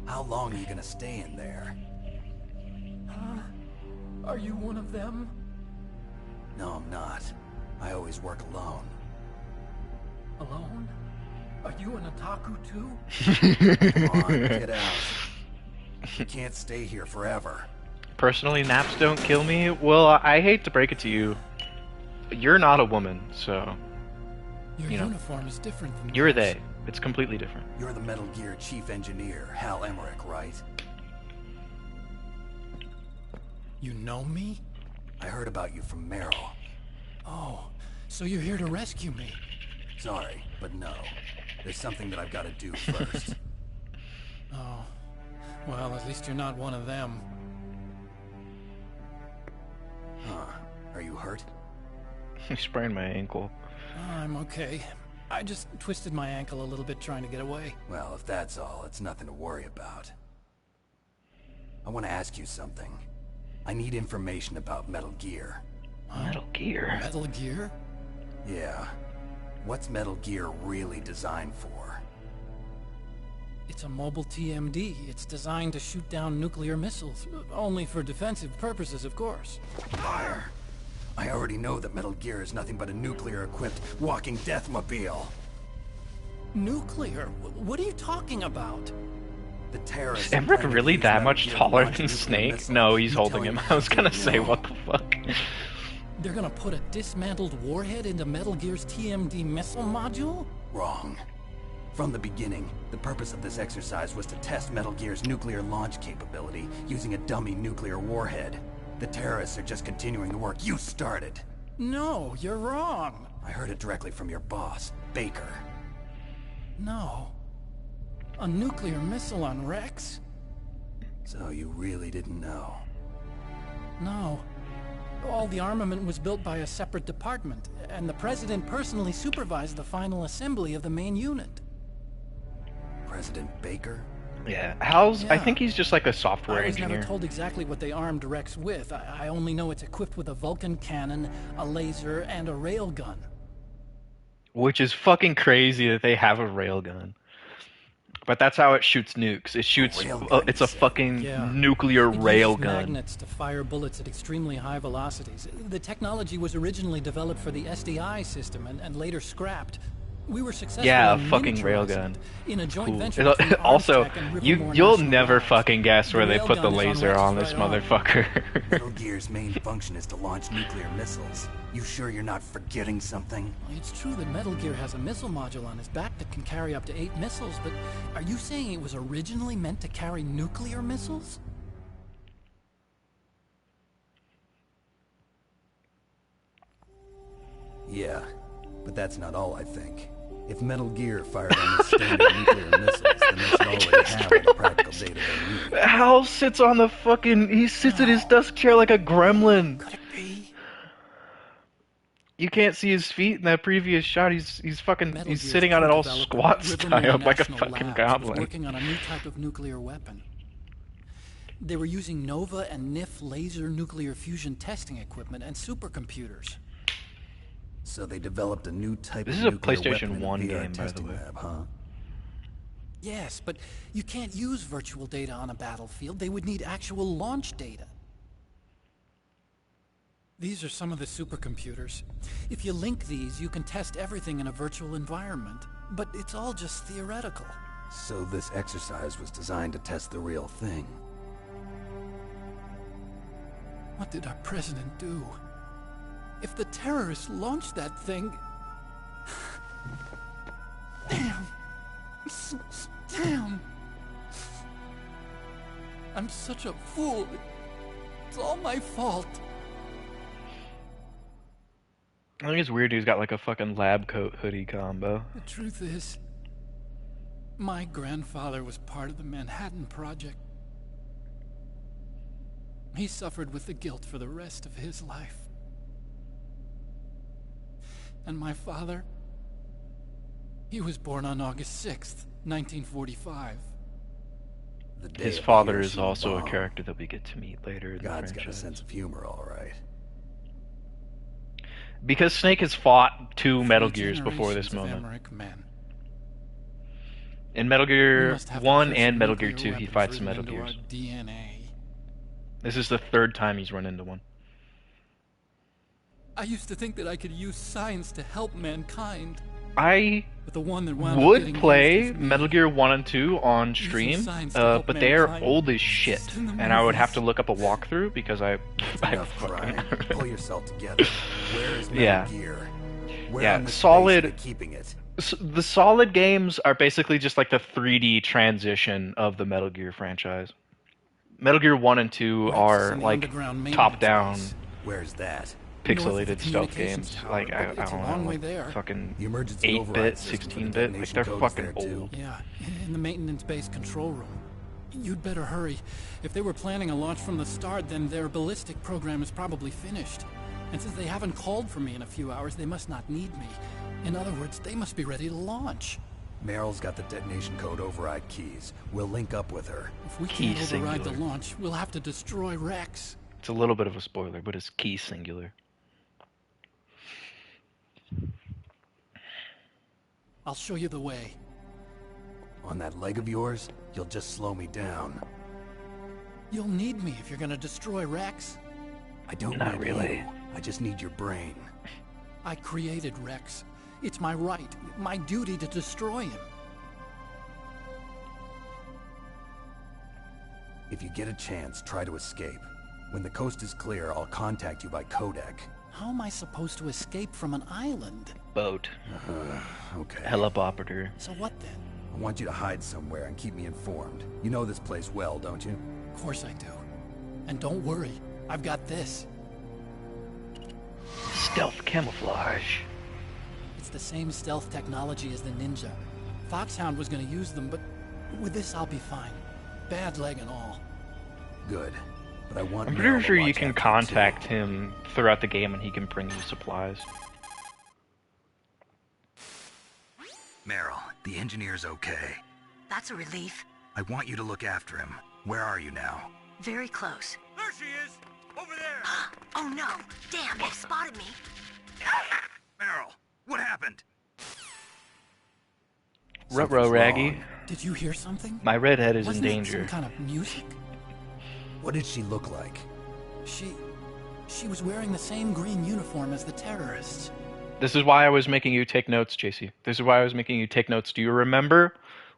[SPEAKER 11] How long are you gonna stay in there?
[SPEAKER 9] Are you one of them?
[SPEAKER 11] No, I'm not. I always work alone.
[SPEAKER 9] Alone? Are you an otaku too?
[SPEAKER 11] Come on, get out. You can't stay here forever.
[SPEAKER 1] Personally, naps don't kill me. Well, I hate to break it to you. You're not a woman, so
[SPEAKER 9] Your
[SPEAKER 1] You know,
[SPEAKER 9] uniform is different than
[SPEAKER 1] you're
[SPEAKER 9] theirs.
[SPEAKER 1] they. It's completely different.
[SPEAKER 11] You're the Metal Gear chief engineer, Hal Emmerich, right?
[SPEAKER 9] You know me?
[SPEAKER 11] I heard about you from Meryl.
[SPEAKER 9] Oh, so you're here to rescue me.
[SPEAKER 11] Sorry, but no. There's something that I've got to do first.
[SPEAKER 9] Oh, well, at least you're not one of them.
[SPEAKER 11] Huh. Are you hurt?
[SPEAKER 1] I sprained my ankle.
[SPEAKER 9] I'm okay. I just twisted my ankle a little bit trying to get away.
[SPEAKER 11] Well, if that's all, it's nothing to worry about. I want to ask you something. I need information about Metal Gear.
[SPEAKER 1] Metal Gear?
[SPEAKER 9] Metal Gear?
[SPEAKER 11] Yeah. What's Metal Gear really designed for?
[SPEAKER 9] It's a mobile TMD. It's designed to shoot down nuclear missiles. Only for defensive purposes, of course.
[SPEAKER 11] Liar. I already know that Metal Gear is nothing but a nuclear-equipped walking deathmobile.
[SPEAKER 9] Nuclear? What are you talking about?
[SPEAKER 11] The terrorists...
[SPEAKER 1] Is Emmerich
[SPEAKER 11] plan to
[SPEAKER 1] really
[SPEAKER 11] use
[SPEAKER 1] that
[SPEAKER 11] Metal
[SPEAKER 1] much
[SPEAKER 11] Gear to
[SPEAKER 1] taller
[SPEAKER 11] launch
[SPEAKER 1] than
[SPEAKER 11] nuclear
[SPEAKER 1] Snake?
[SPEAKER 11] missiles.
[SPEAKER 1] No, he's
[SPEAKER 11] You
[SPEAKER 1] holding
[SPEAKER 11] tell
[SPEAKER 1] him.
[SPEAKER 11] me
[SPEAKER 1] I was gonna
[SPEAKER 11] you're
[SPEAKER 1] say,
[SPEAKER 11] wrong.
[SPEAKER 1] what the fuck?
[SPEAKER 9] They're gonna put a dismantled warhead into Metal Gear's TMD missile module?
[SPEAKER 11] Wrong. From the beginning, the purpose of this exercise was to test Metal Gear's nuclear launch capability using a dummy nuclear warhead. The terrorists are just continuing the work you started.
[SPEAKER 9] No, you're wrong.
[SPEAKER 11] I heard it directly from your boss, Baker.
[SPEAKER 9] No. A nuclear missile on Rex?
[SPEAKER 11] So you really didn't know?
[SPEAKER 9] No. All the armament was built by a separate department, and the President personally supervised the final assembly of the main unit.
[SPEAKER 11] President Baker?
[SPEAKER 1] Yeah, Hal's. I
[SPEAKER 9] Yeah.
[SPEAKER 1] think he's just like a software
[SPEAKER 9] I was
[SPEAKER 1] engineer.
[SPEAKER 9] never told exactly what they armed Rex with. I only know it's equipped with a Vulcan cannon, a laser, and a railgun.
[SPEAKER 1] Which is fucking crazy that they have a railgun. But that's how it shoots nukes. It shoots.
[SPEAKER 11] railgun,
[SPEAKER 1] It's
[SPEAKER 11] you
[SPEAKER 1] a
[SPEAKER 11] said.
[SPEAKER 1] fucking
[SPEAKER 9] Yeah.
[SPEAKER 1] nuclear
[SPEAKER 9] It uses
[SPEAKER 1] railgun.
[SPEAKER 9] magnets to fire bullets at extremely high velocities. The technology was originally developed for the SDI system and later scrapped. We were successful
[SPEAKER 1] Yeah, a
[SPEAKER 9] in
[SPEAKER 1] fucking
[SPEAKER 9] miniaturizing
[SPEAKER 1] railgun.
[SPEAKER 9] it in a joint
[SPEAKER 1] Cool.
[SPEAKER 9] venture between
[SPEAKER 1] Also,
[SPEAKER 9] Armstrong and
[SPEAKER 1] you'll
[SPEAKER 9] Livermore
[SPEAKER 1] never
[SPEAKER 9] National Labs.
[SPEAKER 1] fucking guess where
[SPEAKER 9] The
[SPEAKER 1] they put the
[SPEAKER 9] railgun is on
[SPEAKER 1] laser
[SPEAKER 9] Rex's
[SPEAKER 1] on this
[SPEAKER 9] right arm.
[SPEAKER 1] motherfucker.
[SPEAKER 11] Metal Gear's main function is to launch nuclear missiles. You sure you're not forgetting something?
[SPEAKER 9] It's true that Metal Gear has a missile module on his back that can carry up to 8 missiles, but are you saying it was originally meant to carry nuclear missiles?
[SPEAKER 11] Yeah, but that's not all I think. If Metal Gear fired on standard nuclear missiles, then they should already have all the practical data they need.
[SPEAKER 1] Hal sits on the fucking. He sits in his desk chair like a gremlin.
[SPEAKER 9] Could it be?
[SPEAKER 1] You can't see his feet in that previous shot. He's fucking.
[SPEAKER 9] Metal
[SPEAKER 1] He's
[SPEAKER 9] Gear's
[SPEAKER 1] sitting on it all
[SPEAKER 9] co-developer,
[SPEAKER 1] squat
[SPEAKER 9] Livermore
[SPEAKER 1] style like a
[SPEAKER 9] National
[SPEAKER 1] fucking
[SPEAKER 9] Labs, was
[SPEAKER 1] goblin.
[SPEAKER 9] working on a new type of nuclear weapon. They were using NOVA and NIF laser nuclear fusion testing equipment and supercomputers.
[SPEAKER 11] So they developed a new type
[SPEAKER 1] This
[SPEAKER 11] of
[SPEAKER 1] is a
[SPEAKER 11] nuclear
[SPEAKER 1] PlayStation
[SPEAKER 11] weapon in a
[SPEAKER 1] 1
[SPEAKER 11] VR
[SPEAKER 1] game, by the
[SPEAKER 11] testing
[SPEAKER 1] way.
[SPEAKER 11] lab, huh?
[SPEAKER 9] Yes, but you can't use virtual data on a battlefield. They would need actual launch data. These are some of the supercomputers. If you link these, you can test everything in a virtual environment. But it's all just theoretical.
[SPEAKER 11] So this exercise was designed to test the real thing.
[SPEAKER 9] What did our president do? If the terrorists launched that thing... Damn. Damn. I'm such a fool. It's all my fault.
[SPEAKER 1] I think it's weird he's got like a fucking lab coat hoodie combo.
[SPEAKER 9] The truth is, My grandfather was part of the Manhattan Project. He suffered with the guilt for the rest of his life. And my father, he was born on August 6th, 1945.
[SPEAKER 1] His father is also a character that we get to meet later in the
[SPEAKER 11] God's
[SPEAKER 1] franchise.
[SPEAKER 11] got a sense of humor, all right.
[SPEAKER 1] Because Snake has fought 2 Metal
[SPEAKER 9] Three
[SPEAKER 1] Gears before this
[SPEAKER 9] generations of
[SPEAKER 1] moment.
[SPEAKER 9] Emmerich men.
[SPEAKER 1] In Metal
[SPEAKER 9] We
[SPEAKER 1] Gear
[SPEAKER 9] must have the
[SPEAKER 1] 1
[SPEAKER 9] first
[SPEAKER 1] and Metal Gear
[SPEAKER 9] nuclear
[SPEAKER 1] 2, he
[SPEAKER 9] weapons
[SPEAKER 1] fights
[SPEAKER 9] written
[SPEAKER 1] Metal
[SPEAKER 9] into
[SPEAKER 1] Gears.
[SPEAKER 9] our DNA.
[SPEAKER 1] This is the 3rd time he's run into one.
[SPEAKER 9] I used to think that I could use science to help mankind.
[SPEAKER 1] I
[SPEAKER 9] But the one that wound up
[SPEAKER 1] would
[SPEAKER 9] getting
[SPEAKER 1] play
[SPEAKER 9] used is me.
[SPEAKER 1] Metal Gear 1 and 2 on
[SPEAKER 9] Using
[SPEAKER 1] stream,
[SPEAKER 9] science to help
[SPEAKER 1] but they are
[SPEAKER 9] mankind.
[SPEAKER 1] old as shit,
[SPEAKER 9] Just in the
[SPEAKER 1] and I would have
[SPEAKER 9] movies.
[SPEAKER 1] to look up a walkthrough because I
[SPEAKER 11] Enough crying. Pull yourself together. Where is Metal
[SPEAKER 1] Yeah.
[SPEAKER 11] Gear? Where
[SPEAKER 1] Yeah,
[SPEAKER 11] on this
[SPEAKER 1] solid-
[SPEAKER 11] base are they keeping it?
[SPEAKER 1] The Solid games are basically just like the 3D transition of the Metal Gear franchise. Metal Gear 1 and 2
[SPEAKER 9] Rex is
[SPEAKER 1] are
[SPEAKER 9] in the
[SPEAKER 1] like
[SPEAKER 9] underground maintenance
[SPEAKER 1] top-down,
[SPEAKER 9] base.
[SPEAKER 11] Where's that?
[SPEAKER 9] North of
[SPEAKER 1] pixelated
[SPEAKER 9] the
[SPEAKER 1] stealth
[SPEAKER 9] communications
[SPEAKER 1] games.
[SPEAKER 9] tower,
[SPEAKER 1] Like I
[SPEAKER 9] but it's a
[SPEAKER 1] don't
[SPEAKER 9] long
[SPEAKER 1] know,
[SPEAKER 9] way
[SPEAKER 1] like
[SPEAKER 9] there.
[SPEAKER 1] fucking
[SPEAKER 11] The emergency override
[SPEAKER 1] 8-bit,
[SPEAKER 11] system for the
[SPEAKER 1] 16-bit. Like
[SPEAKER 11] detonation
[SPEAKER 1] they're
[SPEAKER 11] code is
[SPEAKER 1] fucking
[SPEAKER 11] there, too.
[SPEAKER 1] old.
[SPEAKER 9] Yeah, in the maintenance base control room. You'd better hurry. If they were planning a launch from the start, then their ballistic program is probably finished. And since they haven't called for me in a few hours, they must not need me. In other words, they must be ready to launch.
[SPEAKER 11] Meryl's got the detonation code override keys. We'll link up with her.
[SPEAKER 9] If we
[SPEAKER 1] Key
[SPEAKER 9] can't override the
[SPEAKER 1] singular.
[SPEAKER 9] launch, we'll have to destroy Rex.
[SPEAKER 1] It's a little bit of a spoiler, but it's key singular.
[SPEAKER 9] I'll show you the way.
[SPEAKER 11] On that leg of yours, you'll just slow me down.
[SPEAKER 9] You'll need me if you're gonna destroy Rex.
[SPEAKER 11] I don't
[SPEAKER 1] Not
[SPEAKER 11] need
[SPEAKER 1] really.
[SPEAKER 11] you. I just need your brain.
[SPEAKER 9] I created Rex. It's my right, my duty to destroy him.
[SPEAKER 11] If you get a chance, try to escape. When the coast is clear, I'll contact you by codec.
[SPEAKER 9] How am I supposed to escape from an island?
[SPEAKER 1] Boat.
[SPEAKER 11] Okay.
[SPEAKER 1] Helicopter.
[SPEAKER 9] So what then?
[SPEAKER 11] I want you to hide somewhere and keep me informed. You know this place well, don't you?
[SPEAKER 9] Of course I do. And don't worry, I've got this.
[SPEAKER 1] Stealth camouflage.
[SPEAKER 9] It's the same stealth technology as the Ninja. Foxhound was gonna use them, but with this I'll be fine. Bad leg and all.
[SPEAKER 11] Good. But I want
[SPEAKER 1] I'm
[SPEAKER 11] Meryl
[SPEAKER 1] pretty
[SPEAKER 11] to
[SPEAKER 1] sure you
[SPEAKER 11] watch
[SPEAKER 1] can
[SPEAKER 11] after
[SPEAKER 1] contact
[SPEAKER 11] too.
[SPEAKER 1] him throughout the game and he can bring you supplies.
[SPEAKER 6] Meryl, the engineer's okay.
[SPEAKER 4] That's a relief.
[SPEAKER 6] I want you to look after him. Where are you now?
[SPEAKER 4] Very close.
[SPEAKER 6] There she is! Over there!
[SPEAKER 4] Oh no! Damn, they've spotted me.
[SPEAKER 6] Meryl, what happened?
[SPEAKER 1] Ruh-roh, Raggy.
[SPEAKER 9] Did you hear something?
[SPEAKER 1] My redhead is in
[SPEAKER 9] Wasn't it
[SPEAKER 1] danger.
[SPEAKER 9] some kind of music?
[SPEAKER 11] What did she look like?
[SPEAKER 9] She was wearing the same green uniform as the terrorists.
[SPEAKER 1] This is why I was making you take notes, JC. This is why I was making you take notes. Do you remember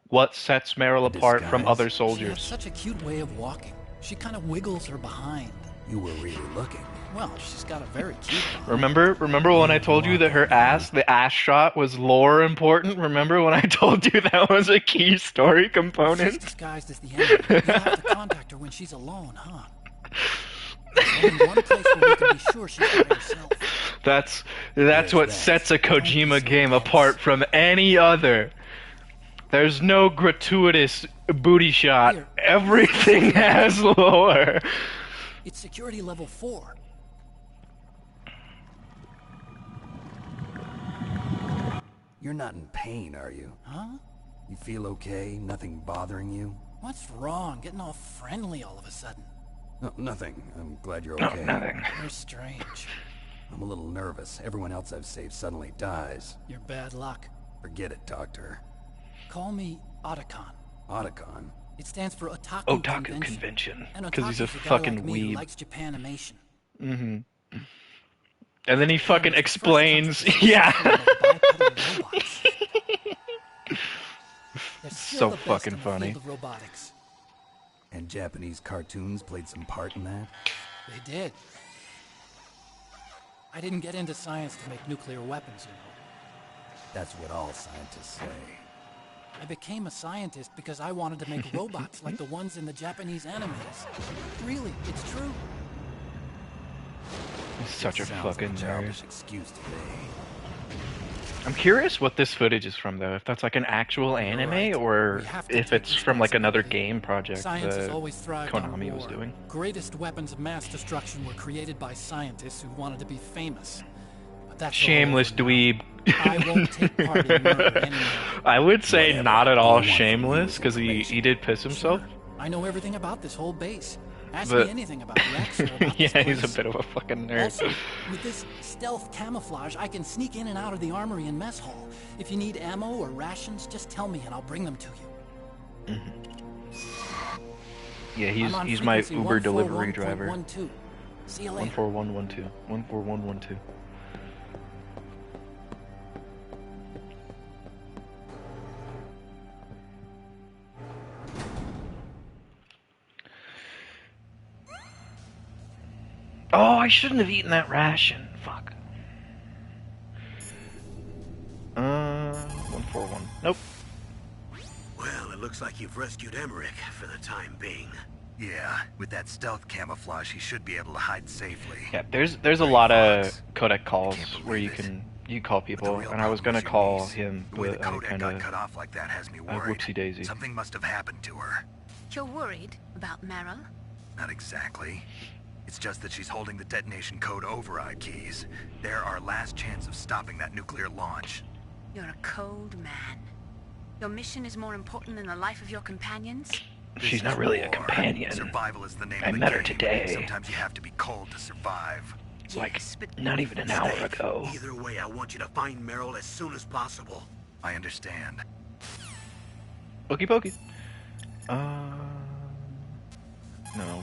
[SPEAKER 1] what sets Meryl apart from
[SPEAKER 11] disguise.
[SPEAKER 1] other
[SPEAKER 9] She had
[SPEAKER 1] soldiers?
[SPEAKER 9] such a cute way of walking. She kind of wiggles her behind.
[SPEAKER 11] You were really looking.
[SPEAKER 9] Well, she's got a very cute behind.
[SPEAKER 1] Remember when I told you that her ass, the ass shot, was lore important? Remember when I told you that was a key story
[SPEAKER 9] She's
[SPEAKER 1] component?
[SPEAKER 9] disguised as the enemy. You'll have to contact her when she's alone, huh? There's only one place where we can be sure she's by herself.
[SPEAKER 1] That's
[SPEAKER 11] There's
[SPEAKER 1] what
[SPEAKER 11] that.
[SPEAKER 1] sets a Kojima game apart from any other. There's no gratuitous booty shot.
[SPEAKER 9] Here.
[SPEAKER 1] Everything has lore.
[SPEAKER 9] It's security level 4.
[SPEAKER 11] You're not in pain, are you?
[SPEAKER 9] Huh?
[SPEAKER 11] You feel okay? Nothing bothering you?
[SPEAKER 9] What's wrong? Getting all friendly all of a sudden.
[SPEAKER 11] No, nothing. I'm glad you're
[SPEAKER 1] No,
[SPEAKER 11] okay.
[SPEAKER 1] nothing.
[SPEAKER 9] You're strange.
[SPEAKER 11] I'm a little nervous. Everyone else I've saved suddenly dies.
[SPEAKER 9] You're bad luck.
[SPEAKER 11] Forget it, Doctor.
[SPEAKER 9] Call me Otacon.
[SPEAKER 11] Otacon?
[SPEAKER 9] It stands for Otaku,
[SPEAKER 1] Otaku Convention.
[SPEAKER 9] And
[SPEAKER 1] Because he's a
[SPEAKER 9] Otaku's guy
[SPEAKER 1] fucking
[SPEAKER 9] like me who
[SPEAKER 1] weeb.
[SPEAKER 9] likes Japanimation.
[SPEAKER 1] Mm-hmm. And then he fucking
[SPEAKER 9] It's the first
[SPEAKER 1] explains.
[SPEAKER 9] concept of
[SPEAKER 1] Yeah.
[SPEAKER 9] bipedal robots. They're still
[SPEAKER 1] So
[SPEAKER 9] the best
[SPEAKER 1] fucking
[SPEAKER 9] in the
[SPEAKER 1] funny.
[SPEAKER 9] field of robotics.
[SPEAKER 11] And Japanese cartoons played some part in that?
[SPEAKER 9] They did. I didn't get into science to make nuclear weapons, you know.
[SPEAKER 11] That's what all scientists say.
[SPEAKER 9] I became a scientist because I wanted to make robots like the ones in the Japanese animes. Really, it's true.
[SPEAKER 1] He's such a
[SPEAKER 11] Sounds
[SPEAKER 1] fucking
[SPEAKER 11] like a
[SPEAKER 1] nerd.
[SPEAKER 11] childish excuse to me.
[SPEAKER 1] I'm curious what this footage is from, though. If that's like an actual anime, or if it's from like another game project
[SPEAKER 9] Science has
[SPEAKER 1] that
[SPEAKER 9] always thrived on
[SPEAKER 1] Konami
[SPEAKER 9] war.
[SPEAKER 1] was doing.
[SPEAKER 9] Greatest weapons of mass destruction were created by scientists who wanted to be famous. But that's all
[SPEAKER 1] Shameless
[SPEAKER 9] over now.
[SPEAKER 1] dweeb.
[SPEAKER 9] I won't take part in murder anymore.
[SPEAKER 1] I would say
[SPEAKER 2] Whatever.
[SPEAKER 1] not at
[SPEAKER 2] All I
[SPEAKER 1] all
[SPEAKER 2] want from you
[SPEAKER 1] shameless,
[SPEAKER 2] is
[SPEAKER 1] because he did piss himself.
[SPEAKER 9] I know everything about this whole base. Ask
[SPEAKER 1] But-
[SPEAKER 9] me anything about Rex or about
[SPEAKER 1] Yeah,
[SPEAKER 9] this
[SPEAKER 1] he's a
[SPEAKER 9] place.
[SPEAKER 1] bit of a fucking nerd.
[SPEAKER 9] Also, with this stealth camouflage, I can sneak in and out of the armory and mess hall. If you need ammo or rations, just tell me and I'll bring them to you.
[SPEAKER 1] Yeah,
[SPEAKER 9] I'm on
[SPEAKER 1] he's my
[SPEAKER 9] frequency
[SPEAKER 1] Uber delivery driver.
[SPEAKER 9] 141.12. See you later.
[SPEAKER 1] 14112. 14112. Oh, I shouldn't have eaten that ration. Fuck. 141. Nope.
[SPEAKER 2] Well, it looks like you've rescued Emmerich for the time being.
[SPEAKER 6] Yeah, with that stealth camouflage, he should be able to hide safely.
[SPEAKER 1] Yeah, there's a lot of codec calls where you call people, and I was gonna call him,
[SPEAKER 6] The way the
[SPEAKER 1] but I
[SPEAKER 6] codec
[SPEAKER 1] kind
[SPEAKER 6] got
[SPEAKER 1] of
[SPEAKER 6] cut off like that has me worried.
[SPEAKER 1] whoopsie daisy.
[SPEAKER 6] Something must have happened to her.
[SPEAKER 8] You're worried about Meryl?
[SPEAKER 6] Not exactly. It's just that she's holding the detonation code override keys. They're our last chance of stopping that nuclear launch.
[SPEAKER 8] You're a cold man. Your mission is more important than the life of your companions?
[SPEAKER 1] She's
[SPEAKER 6] This
[SPEAKER 1] not
[SPEAKER 6] is
[SPEAKER 1] really a
[SPEAKER 6] war.
[SPEAKER 1] companion.
[SPEAKER 6] Survival is the name
[SPEAKER 1] I
[SPEAKER 6] of the
[SPEAKER 1] met her
[SPEAKER 6] game.
[SPEAKER 1] today.
[SPEAKER 6] Sometimes you have to be cold to survive.
[SPEAKER 1] It's like
[SPEAKER 8] Yes, but
[SPEAKER 1] not even an hour
[SPEAKER 2] Snake,
[SPEAKER 1] ago.
[SPEAKER 2] Either way, I want you to find Meryl as soon as possible.
[SPEAKER 6] I understand.
[SPEAKER 1] Pokey pokey. No,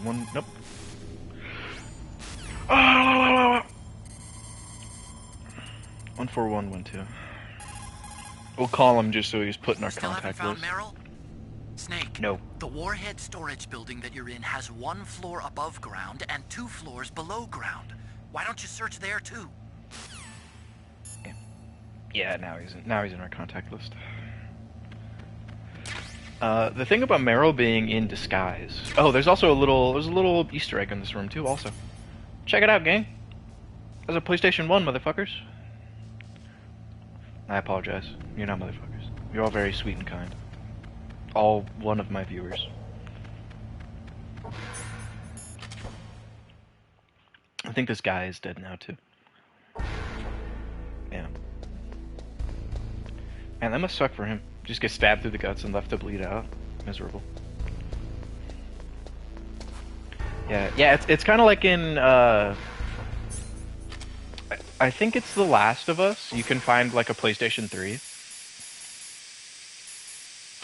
[SPEAKER 1] one. Nope. 14112. We'll call him just so he's put in our
[SPEAKER 12] Still haven't
[SPEAKER 1] contact
[SPEAKER 12] found
[SPEAKER 1] list.
[SPEAKER 12] Meryl? Snake.
[SPEAKER 1] No.
[SPEAKER 12] The Warhead storage building that you're in has 1 floor above ground and 2 floors below ground. Why don't you search there too?
[SPEAKER 1] Yeah, now he's in our contact list. The thing about Meryl being in disguise. Oh, there's also a little Easter egg in this room too. Also, check it out, gang. There's a PlayStation 1, motherfuckers. I apologize. You're not motherfuckers. You're all very sweet and kind. All one of my viewers. I think this guy is dead now too. Yeah. Man, that must suck for him. Just get stabbed through the guts and left to bleed out. Miserable. Yeah, it's kind of like in, I think it's The Last of Us. You can find, like, a PlayStation 3.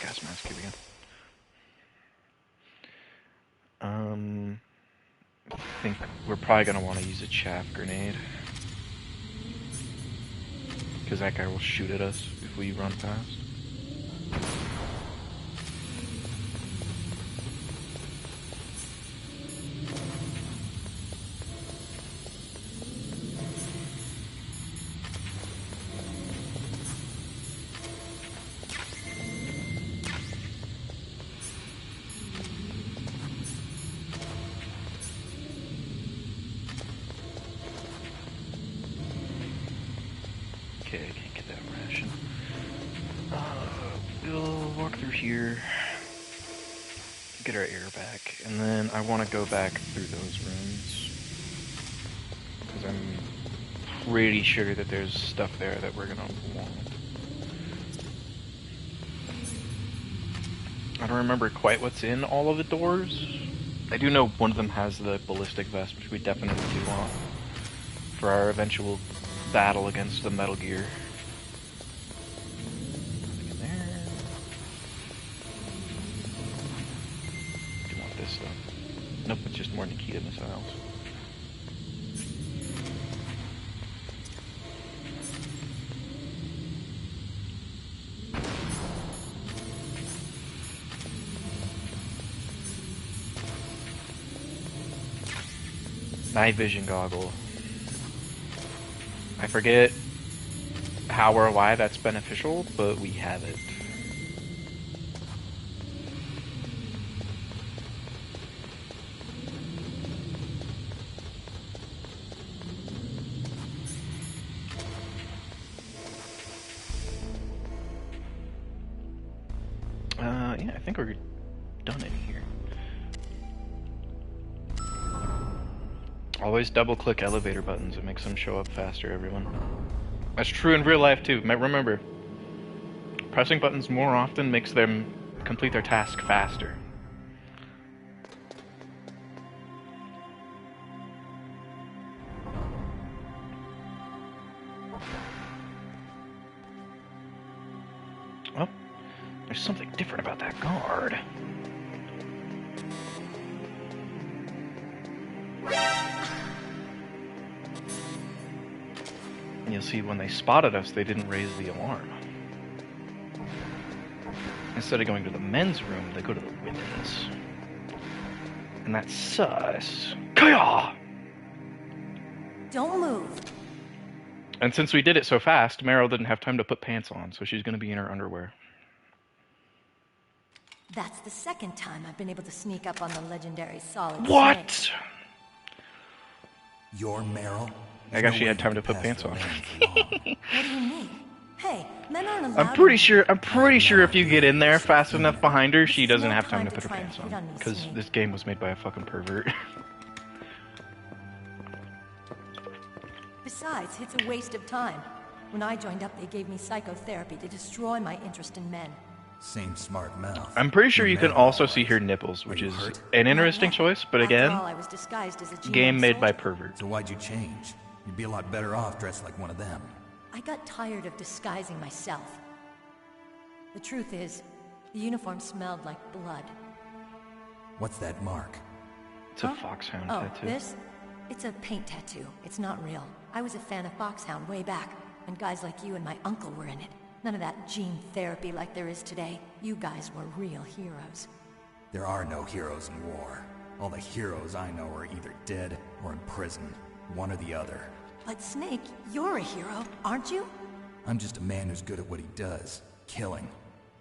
[SPEAKER 1] Gas mask, here we go. I think we're probably gonna want to use a chaff grenade. Because that guy will shoot at us if we run fast. Okay, I can't get that ration. We'll walk through here, get our air back, and then I want to go back through those rooms. Because I'm pretty sure that there's stuff there that we're gonna want. I don't remember quite what's in all of the doors. I do know one of them has the ballistic vest, which we definitely do want for our eventual battle against the Metal Gear. Nothing in there. Do you want this stuff? Nope, it's just more Nikita missiles. Night vision goggle. I forget how or why that's beneficial, but we have it. think we're done in here. Always double-click elevator buttons. It makes them show up faster, everyone. That's true in real life, too. Remember, pressing buttons more often makes them complete their task faster. Well, there's something different about that guard. And you'll see when they spotted us, they didn't raise the alarm. Instead of going to the men's room, they go to the women's. And that's sus. Kaya!
[SPEAKER 4] Don't move.
[SPEAKER 1] And since we did it so fast, Meryl didn't have time to put pants on, so she's going to be in her underwear.
[SPEAKER 4] That's the second time I've been able to sneak up on the legendary Solid
[SPEAKER 1] What?
[SPEAKER 4] Snake.
[SPEAKER 11] You're Meryl?
[SPEAKER 1] I guess she had time to put pants on.
[SPEAKER 4] What do you mean? Hey, men aren't allowed.
[SPEAKER 1] I'm pretty sure if you get in there fast enough behind her, she doesn't have time to put her pants on. Because this game was made by a fucking pervert.
[SPEAKER 4] Besides, it's a waste of time. When I joined up, they gave me psychotherapy to destroy my interest in men.
[SPEAKER 11] Same smart mouth.
[SPEAKER 1] I'm pretty sure you can also see her nipples, which is an interesting choice, but again,
[SPEAKER 4] After all, I was disguised as a GM
[SPEAKER 1] game made by
[SPEAKER 4] soldier.
[SPEAKER 1] perverts.
[SPEAKER 11] So why'd you change? You'd be a lot better off dressed like one of them.
[SPEAKER 4] I got tired of disguising myself. The truth is, the uniform smelled like blood.
[SPEAKER 11] What's that mark?
[SPEAKER 1] It's a foxhound
[SPEAKER 4] Oh,
[SPEAKER 1] tattoo.
[SPEAKER 4] this? It's a paint tattoo. It's not real. I was a fan of Foxhound way back, when guys like you and my uncle were in it. None of that gene therapy like there is today. You guys were real heroes.
[SPEAKER 11] There are no heroes in war. All the heroes I know are either dead or in prison. One or the other.
[SPEAKER 4] But Snake, you're a hero, aren't you?
[SPEAKER 11] I'm just a man who's good at what he does. Killing.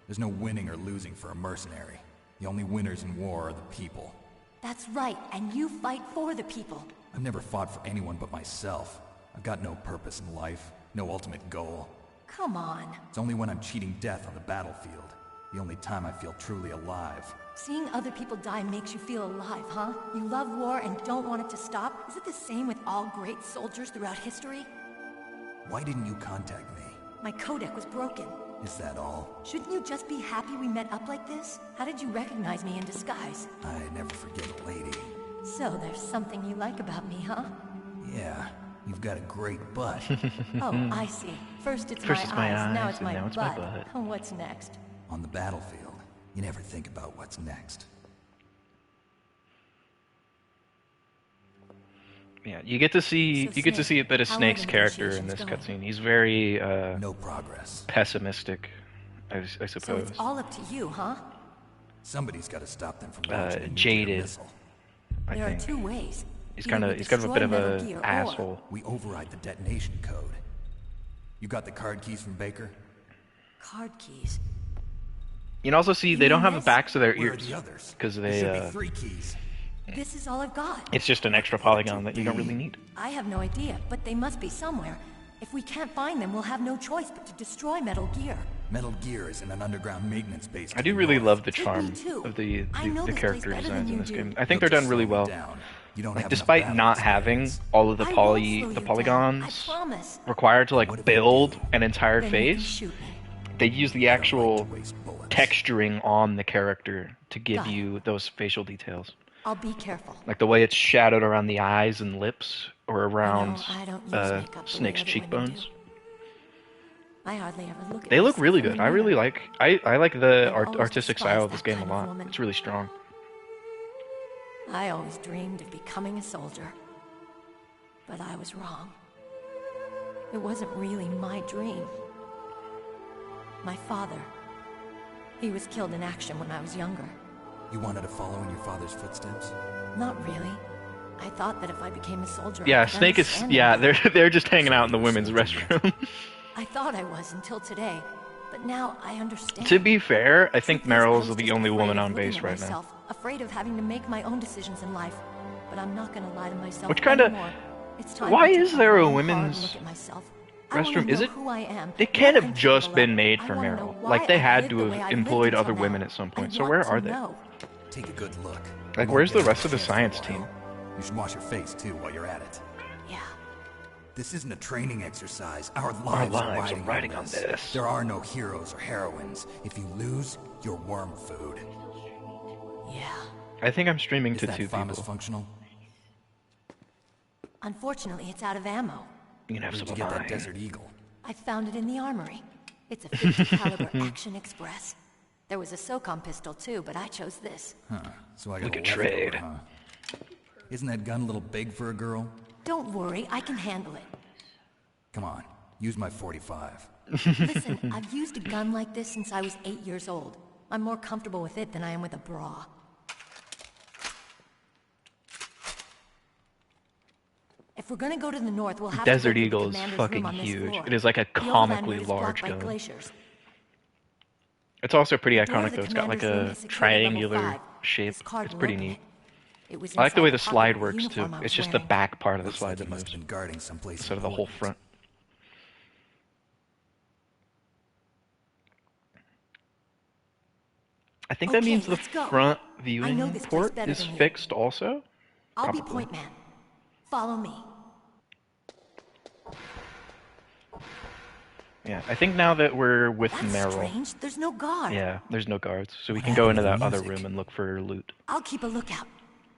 [SPEAKER 11] There's no winning or losing for a mercenary. The only winners in war are the people.
[SPEAKER 4] That's right, and you fight for the people.
[SPEAKER 11] I've never fought for anyone but myself. I've got no purpose in life, no ultimate goal.
[SPEAKER 4] Come on.
[SPEAKER 11] It's only when I'm cheating death on the battlefield. The only time I feel truly alive.
[SPEAKER 4] Seeing other people die makes you feel alive, huh? You love war and don't want it to stop? Is it the same with all great soldiers throughout history?
[SPEAKER 11] Why didn't you contact me?
[SPEAKER 4] My codec was broken.
[SPEAKER 11] Is that all?
[SPEAKER 4] Shouldn't you just be happy we met up like this? How did you recognize me in disguise?
[SPEAKER 11] I never forget a lady.
[SPEAKER 4] So there's something you like about me, huh?
[SPEAKER 11] Yeah, you've got a great butt.
[SPEAKER 4] Oh, I see. First it's my eyes, now it's my butt. What's next?
[SPEAKER 11] On the battlefield, you never think about what's next.
[SPEAKER 1] Yeah, you get to see a bit of
[SPEAKER 4] how
[SPEAKER 1] Snake's
[SPEAKER 4] are the
[SPEAKER 1] character in
[SPEAKER 4] negotiations
[SPEAKER 1] this
[SPEAKER 4] going?
[SPEAKER 1] cutscene. He's very
[SPEAKER 11] No progress.
[SPEAKER 1] pessimistic, I
[SPEAKER 4] So
[SPEAKER 1] suppose.
[SPEAKER 4] it's all up to you, huh?
[SPEAKER 11] Somebody's got to stop them from launching a nuclear
[SPEAKER 1] Jaded,
[SPEAKER 11] missile.
[SPEAKER 1] I
[SPEAKER 4] There are
[SPEAKER 1] think.
[SPEAKER 4] two ways.
[SPEAKER 1] He's
[SPEAKER 4] Either
[SPEAKER 1] kind
[SPEAKER 4] we
[SPEAKER 1] of a
[SPEAKER 4] destroy
[SPEAKER 1] bit of
[SPEAKER 4] Metal
[SPEAKER 1] a
[SPEAKER 4] Gear or-
[SPEAKER 1] asshole.
[SPEAKER 11] We override the detonation code. You got the card keys from Baker?
[SPEAKER 4] Card keys.
[SPEAKER 1] You can also see they
[SPEAKER 4] You
[SPEAKER 1] don't
[SPEAKER 4] mean
[SPEAKER 1] have the
[SPEAKER 4] this?
[SPEAKER 1] backs of their
[SPEAKER 11] Where are
[SPEAKER 1] ears
[SPEAKER 11] the others?
[SPEAKER 1] because
[SPEAKER 11] There
[SPEAKER 1] they.
[SPEAKER 11] should be 3 keys.
[SPEAKER 4] This is all I've got.
[SPEAKER 1] It's just an extra polygon that you don't really need.
[SPEAKER 4] I have no idea, but they must be somewhere. If we can't find them, we'll have no choice but to destroy Metal Gear.
[SPEAKER 11] Metal Gear is in an underground maintenance base.
[SPEAKER 1] I do really love the
[SPEAKER 4] Take
[SPEAKER 1] charm
[SPEAKER 4] me too.
[SPEAKER 1] of the
[SPEAKER 4] I know this
[SPEAKER 1] character
[SPEAKER 4] place better
[SPEAKER 1] designs
[SPEAKER 4] than
[SPEAKER 1] in
[SPEAKER 4] you
[SPEAKER 1] this
[SPEAKER 4] do.
[SPEAKER 1] game. I think they're done really well.
[SPEAKER 11] You don't
[SPEAKER 1] Like,
[SPEAKER 11] have
[SPEAKER 1] despite
[SPEAKER 11] enough
[SPEAKER 1] not
[SPEAKER 11] battle
[SPEAKER 1] having
[SPEAKER 11] experience.
[SPEAKER 1] all of the
[SPEAKER 4] I won't slow you down.
[SPEAKER 1] polygons
[SPEAKER 4] I promise.
[SPEAKER 1] required to like build an entire
[SPEAKER 4] Then you can
[SPEAKER 1] face,
[SPEAKER 4] shoot me.
[SPEAKER 1] they use the actual
[SPEAKER 11] Waste bullets.
[SPEAKER 1] texturing on the character to give
[SPEAKER 4] Got it.
[SPEAKER 1] you those facial details.
[SPEAKER 4] I'll be careful.
[SPEAKER 1] Like the way it's shadowed around the eyes and lips, or around
[SPEAKER 4] I don't use makeup the way
[SPEAKER 1] Snake's
[SPEAKER 4] other women
[SPEAKER 1] cheekbones.
[SPEAKER 4] do. I hardly ever look at
[SPEAKER 1] They look
[SPEAKER 4] myself
[SPEAKER 1] really
[SPEAKER 4] in the
[SPEAKER 1] good. I really
[SPEAKER 4] mirror.
[SPEAKER 1] like. I like the
[SPEAKER 4] I've always
[SPEAKER 1] artistic
[SPEAKER 4] despised
[SPEAKER 1] style of this
[SPEAKER 4] that
[SPEAKER 1] game a
[SPEAKER 4] kind of
[SPEAKER 1] lot.
[SPEAKER 4] woman.
[SPEAKER 1] It's really strong.
[SPEAKER 4] I always dreamed of becoming a soldier. But I was wrong. It wasn't really my dream. My father. He was killed in action when I was younger.
[SPEAKER 11] You wanted to follow in your father's footsteps?
[SPEAKER 4] Not really. I thought that if I became a soldier,
[SPEAKER 1] Yeah,
[SPEAKER 4] I could
[SPEAKER 1] Snake is.
[SPEAKER 4] understand
[SPEAKER 1] Yeah,
[SPEAKER 4] them.
[SPEAKER 1] they're just hanging out in the women's restroom.
[SPEAKER 4] I thought I was until today, but now I understand.
[SPEAKER 1] To be fair, I think
[SPEAKER 4] Truth is, I
[SPEAKER 1] Meryl's
[SPEAKER 4] was
[SPEAKER 1] the
[SPEAKER 4] just
[SPEAKER 1] only
[SPEAKER 4] afraid
[SPEAKER 1] woman
[SPEAKER 4] of
[SPEAKER 1] on
[SPEAKER 4] looking
[SPEAKER 1] base
[SPEAKER 4] at
[SPEAKER 1] right now.
[SPEAKER 4] myself, afraid of having to make my own decisions in life. But I'm not gonna lie to myself
[SPEAKER 1] Which kinda-
[SPEAKER 4] anymore. It's time
[SPEAKER 1] Why
[SPEAKER 4] to take
[SPEAKER 1] is
[SPEAKER 4] a
[SPEAKER 1] there a
[SPEAKER 4] long, hard
[SPEAKER 1] women's-
[SPEAKER 4] look at myself.
[SPEAKER 1] restroom, is it?
[SPEAKER 4] Who I am.
[SPEAKER 1] It can't
[SPEAKER 4] what
[SPEAKER 1] have
[SPEAKER 4] I'm
[SPEAKER 1] just
[SPEAKER 4] capable
[SPEAKER 1] been
[SPEAKER 4] of.
[SPEAKER 1] made
[SPEAKER 4] I
[SPEAKER 1] for
[SPEAKER 4] wanna know
[SPEAKER 1] Meryl.
[SPEAKER 4] why
[SPEAKER 1] Like, they
[SPEAKER 4] I
[SPEAKER 1] had
[SPEAKER 4] lived
[SPEAKER 1] to
[SPEAKER 4] the way
[SPEAKER 1] have
[SPEAKER 4] I lived
[SPEAKER 1] employed
[SPEAKER 4] until
[SPEAKER 1] other
[SPEAKER 4] now.
[SPEAKER 1] women at some point.
[SPEAKER 4] I
[SPEAKER 1] So
[SPEAKER 4] want
[SPEAKER 1] where
[SPEAKER 4] to
[SPEAKER 1] are they?
[SPEAKER 4] know.
[SPEAKER 11] Take a good look.
[SPEAKER 1] Like,
[SPEAKER 11] You
[SPEAKER 1] where's
[SPEAKER 11] won't
[SPEAKER 1] the
[SPEAKER 11] get
[SPEAKER 1] rest of the
[SPEAKER 11] chance for a
[SPEAKER 1] science
[SPEAKER 11] while.
[SPEAKER 1] team?
[SPEAKER 11] You should wash your face, too, while you're at it.
[SPEAKER 4] Yeah.
[SPEAKER 11] This isn't a training exercise. Our
[SPEAKER 1] Our
[SPEAKER 11] lives
[SPEAKER 1] lives
[SPEAKER 11] are riding on this. There are no heroes or heroines. If you lose, you're worm food.
[SPEAKER 4] Yeah.
[SPEAKER 1] I think I'm streaming
[SPEAKER 11] Is
[SPEAKER 1] to
[SPEAKER 11] that
[SPEAKER 1] 2
[SPEAKER 11] FAMAS
[SPEAKER 1] people.
[SPEAKER 11] functional?
[SPEAKER 4] Unfortunately, it's out of ammo.
[SPEAKER 1] You can have
[SPEAKER 11] Where'd
[SPEAKER 1] some
[SPEAKER 11] you
[SPEAKER 1] of
[SPEAKER 11] get
[SPEAKER 1] mine.
[SPEAKER 11] that Desert Eagle?
[SPEAKER 4] I found it in the armory. It's a 50 caliber Action Express. There was a SOCOM pistol too, but I chose this.
[SPEAKER 11] Huh. So I got
[SPEAKER 1] Look
[SPEAKER 11] a
[SPEAKER 1] at
[SPEAKER 11] leftover,
[SPEAKER 1] trade.
[SPEAKER 11] huh? Isn't that gun a little big for a girl?
[SPEAKER 4] Don't worry, I can handle it.
[SPEAKER 11] Come on, use my 45.
[SPEAKER 4] Listen, I've used a gun like this since I was 8 years old. I'm more comfortable with it than I am with a bra. If we're gonna go to the north, we'll have
[SPEAKER 1] Desert
[SPEAKER 4] to go
[SPEAKER 1] Eagle
[SPEAKER 4] to
[SPEAKER 1] is
[SPEAKER 4] the commander's
[SPEAKER 1] fucking
[SPEAKER 4] room on this
[SPEAKER 1] huge.
[SPEAKER 4] floor.
[SPEAKER 1] It is like a
[SPEAKER 4] The overland
[SPEAKER 1] comically
[SPEAKER 4] route is blocked
[SPEAKER 1] large
[SPEAKER 4] by
[SPEAKER 1] gun.
[SPEAKER 4] glaciers.
[SPEAKER 1] It's also pretty
[SPEAKER 4] The door to
[SPEAKER 1] iconic
[SPEAKER 4] the
[SPEAKER 1] though. It's got like
[SPEAKER 4] commander's room
[SPEAKER 1] a
[SPEAKER 4] is secured at level
[SPEAKER 1] triangular
[SPEAKER 4] 5.
[SPEAKER 1] shape.
[SPEAKER 4] This card
[SPEAKER 1] It's
[SPEAKER 4] will
[SPEAKER 1] pretty
[SPEAKER 4] open
[SPEAKER 1] neat.
[SPEAKER 4] it. It was
[SPEAKER 1] I like the way
[SPEAKER 4] inside
[SPEAKER 1] the
[SPEAKER 4] pocket
[SPEAKER 1] slide
[SPEAKER 4] of
[SPEAKER 1] works too.
[SPEAKER 4] uniform I was
[SPEAKER 1] It's just the
[SPEAKER 4] wearing.
[SPEAKER 1] back part of the
[SPEAKER 11] Looks
[SPEAKER 1] slide
[SPEAKER 11] like
[SPEAKER 1] that
[SPEAKER 11] you must
[SPEAKER 1] moves
[SPEAKER 11] have been guarding someplace
[SPEAKER 1] instead of the whole
[SPEAKER 11] important.
[SPEAKER 1] front. I think that
[SPEAKER 4] Okay,
[SPEAKER 1] means the
[SPEAKER 4] let's go.
[SPEAKER 1] front
[SPEAKER 4] I know
[SPEAKER 1] viewing
[SPEAKER 4] this place
[SPEAKER 1] port
[SPEAKER 4] better
[SPEAKER 1] is
[SPEAKER 4] than you.
[SPEAKER 1] fixed also.
[SPEAKER 4] I'll be
[SPEAKER 1] Probably.
[SPEAKER 4] point man. Follow me.
[SPEAKER 1] Yeah, I think now that we're with
[SPEAKER 4] That's
[SPEAKER 1] Meryl,
[SPEAKER 4] strange. There's no guard.
[SPEAKER 1] yeah, there's no guards, so we
[SPEAKER 11] What
[SPEAKER 1] can go
[SPEAKER 11] happened
[SPEAKER 1] into
[SPEAKER 11] to the
[SPEAKER 1] that other
[SPEAKER 11] music?
[SPEAKER 1] room and look for loot.
[SPEAKER 4] I'll keep a lookout.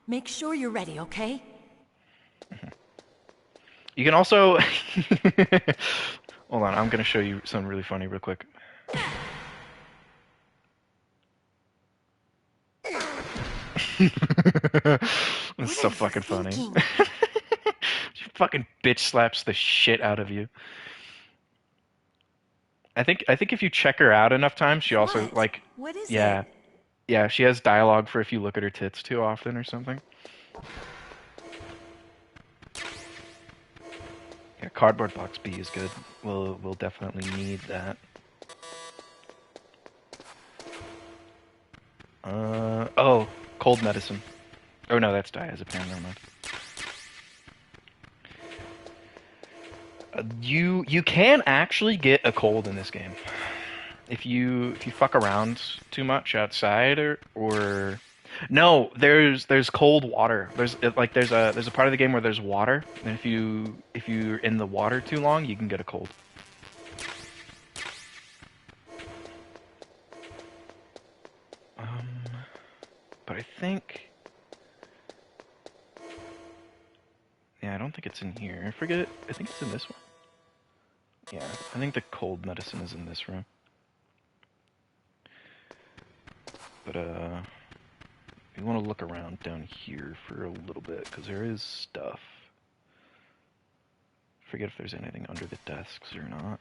[SPEAKER 4] Make sure you're ready, okay?
[SPEAKER 1] You can also hold on. I'm gonna show you something really funny real quick. It's so fucking funny. She fucking bitch slaps the shit out of you. I think if you check her out enough times, she also
[SPEAKER 4] What?
[SPEAKER 1] like
[SPEAKER 4] What is
[SPEAKER 1] yeah.
[SPEAKER 4] it?
[SPEAKER 1] Yeah, she has dialogue for if you look at her tits too often or something. Yeah, cardboard box B is good. We'll definitely need that. Oh, cold medicine. Oh no, that's diazepam. Never mind. You can actually get a cold in this game if you fuck around too much outside or no, there's cold water. There's a part of the game where there's water, and if you're in the water too long, you can get a cold. But I think, yeah, I don't think it's in here. I forget. I think it's in this one. Yeah, I think the cold medicine is in this room. But you want to look around down here for a little bit because there is stuff. Forget if there's anything under the desks or not.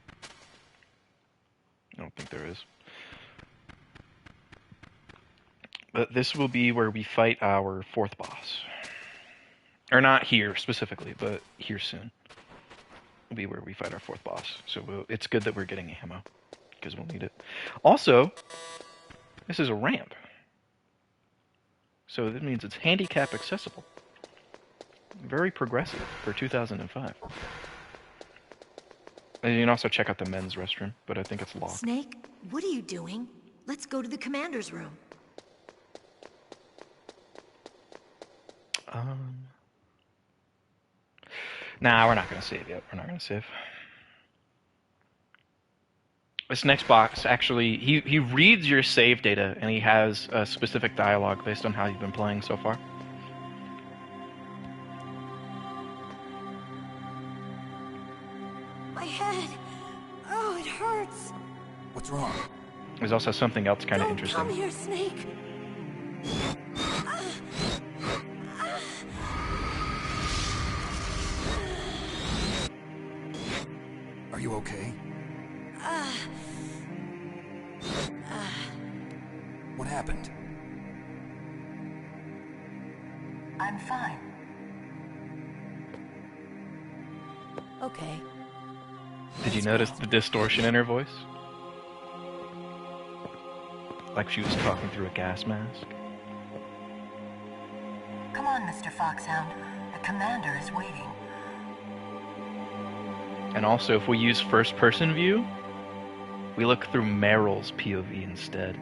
[SPEAKER 1] I don't think there is. But this will be where we fight our fourth boss. Or not here specifically, but here soon. Will be where we fight our fourth boss. So it's good that we're getting ammo, because we'll need it. Also, this is a ramp. So that means it's handicap accessible. Very progressive for 2005. And you can also check out the men's restroom, but I think it's locked.
[SPEAKER 4] Snake, what are you doing? Let's go to the commander's room.
[SPEAKER 1] Nah, we're not going to save yet. We're not going to save. This next box, actually, he reads your save data, and he has a specific dialogue based on how you've been playing so far.
[SPEAKER 4] My head. Oh, it hurts.
[SPEAKER 11] What's wrong?
[SPEAKER 1] There's also something else kind of
[SPEAKER 4] Don't
[SPEAKER 1] interesting.
[SPEAKER 4] come here, Snake.
[SPEAKER 11] Are you okay? What happened?
[SPEAKER 4] I'm fine. Okay.
[SPEAKER 1] Did you notice the distortion in her voice? Like she was talking through a gas mask.
[SPEAKER 4] Come on, Mr. Foxhound. The commander is waiting.
[SPEAKER 1] And also, if we use first-person view, we look through Meryl's POV instead.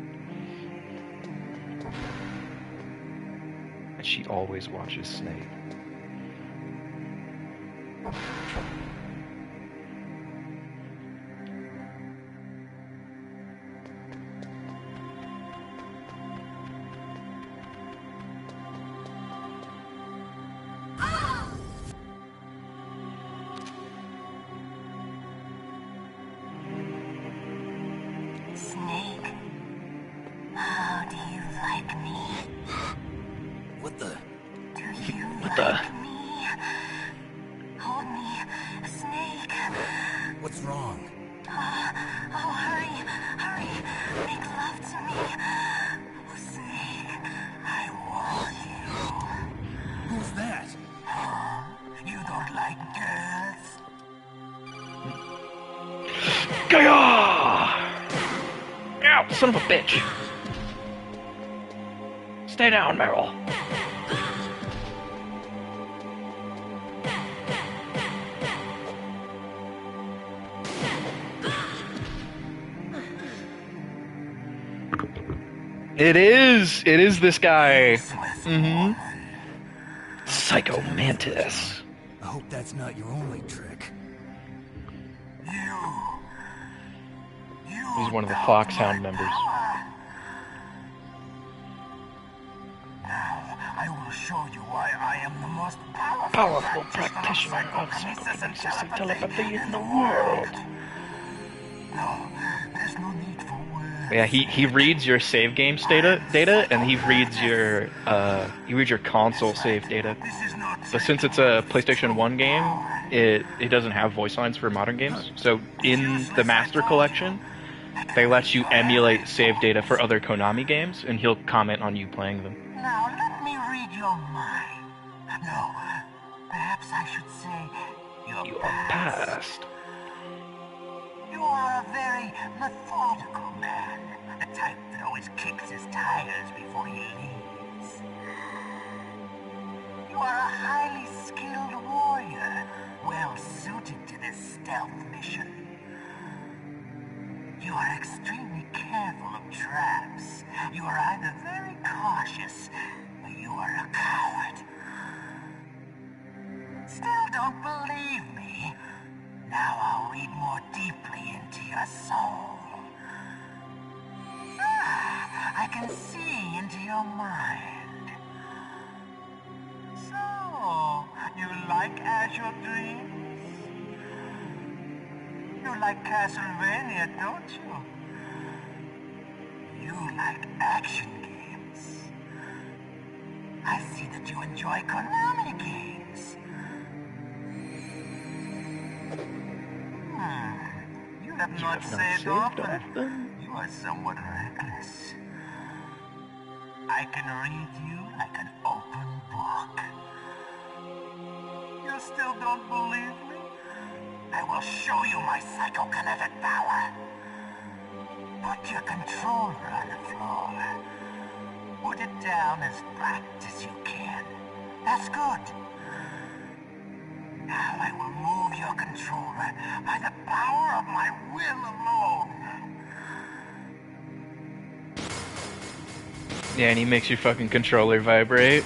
[SPEAKER 1] And she always watches Snake.
[SPEAKER 13] Snake, how do you like me?
[SPEAKER 11] What the?
[SPEAKER 13] Do you
[SPEAKER 1] What
[SPEAKER 13] like me? Hold me, Snake.
[SPEAKER 11] What's wrong?
[SPEAKER 13] Oh, hurry, hurry. Make love to me. Oh, Snake, I want you.
[SPEAKER 11] Who's that?
[SPEAKER 13] You don't like girls?
[SPEAKER 1] Gah! Ow, son of a bitch! Stay down, Meryl. It is this guy. Mm-hmm. Psycho Mantis.
[SPEAKER 11] I hope that's not your only trick.
[SPEAKER 1] He's one of the Foxhound members.
[SPEAKER 13] I will show you why I am the most
[SPEAKER 1] Powerful practitioner of psychokinesis telepathy in the world.
[SPEAKER 13] No, there's no need for words.
[SPEAKER 1] Yeah, he reads your save game data, and he reads your console save data. But since it's a PlayStation 1 game, it doesn't have voice lines for modern games. So in the Master Collection, they let you emulate save data for other Konami games, and he'll comment on you playing them.
[SPEAKER 13] Now let me read your mind. No, perhaps I should say your
[SPEAKER 1] Past.
[SPEAKER 13] You are a very methodical man, the type that always kicks his tires before he leaves. You are a highly skilled warrior, well suited to this stealth mission. You are extremely careful of traps. You are either very cautious, or you are a coward. Still don't believe me? Now I'll read more deeply into your soul. I can see into your mind. So, you like Azure Dreams? You like Castlevania, don't you? You like action games. I see that you enjoy Konami games. You have not saved often. You are somewhat reckless. I can read you like an open book. You still don't believe me? I will show you my psychokinetic power. Put your controller on the floor. Put it down as flat as you can. That's good. Now I will move your controller by the power of my will alone.
[SPEAKER 1] Yeah, and he makes your fucking controller vibrate.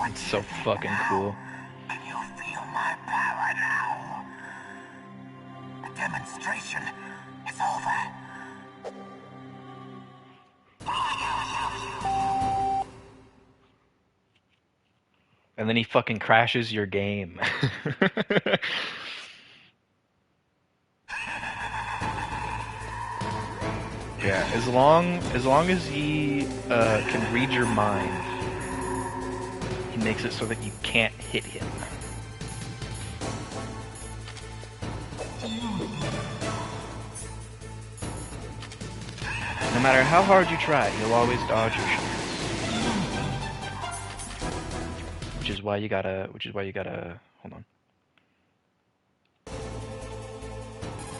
[SPEAKER 1] It's so fucking cool.
[SPEAKER 13] Can you feel my power now? The demonstration is over.
[SPEAKER 1] And then he fucking crashes your game. Yeah, as long as he can read your mind, he makes it so that you can't hit him. No matter how hard you try, he'll always dodge your shots. Which is why you gotta hold on.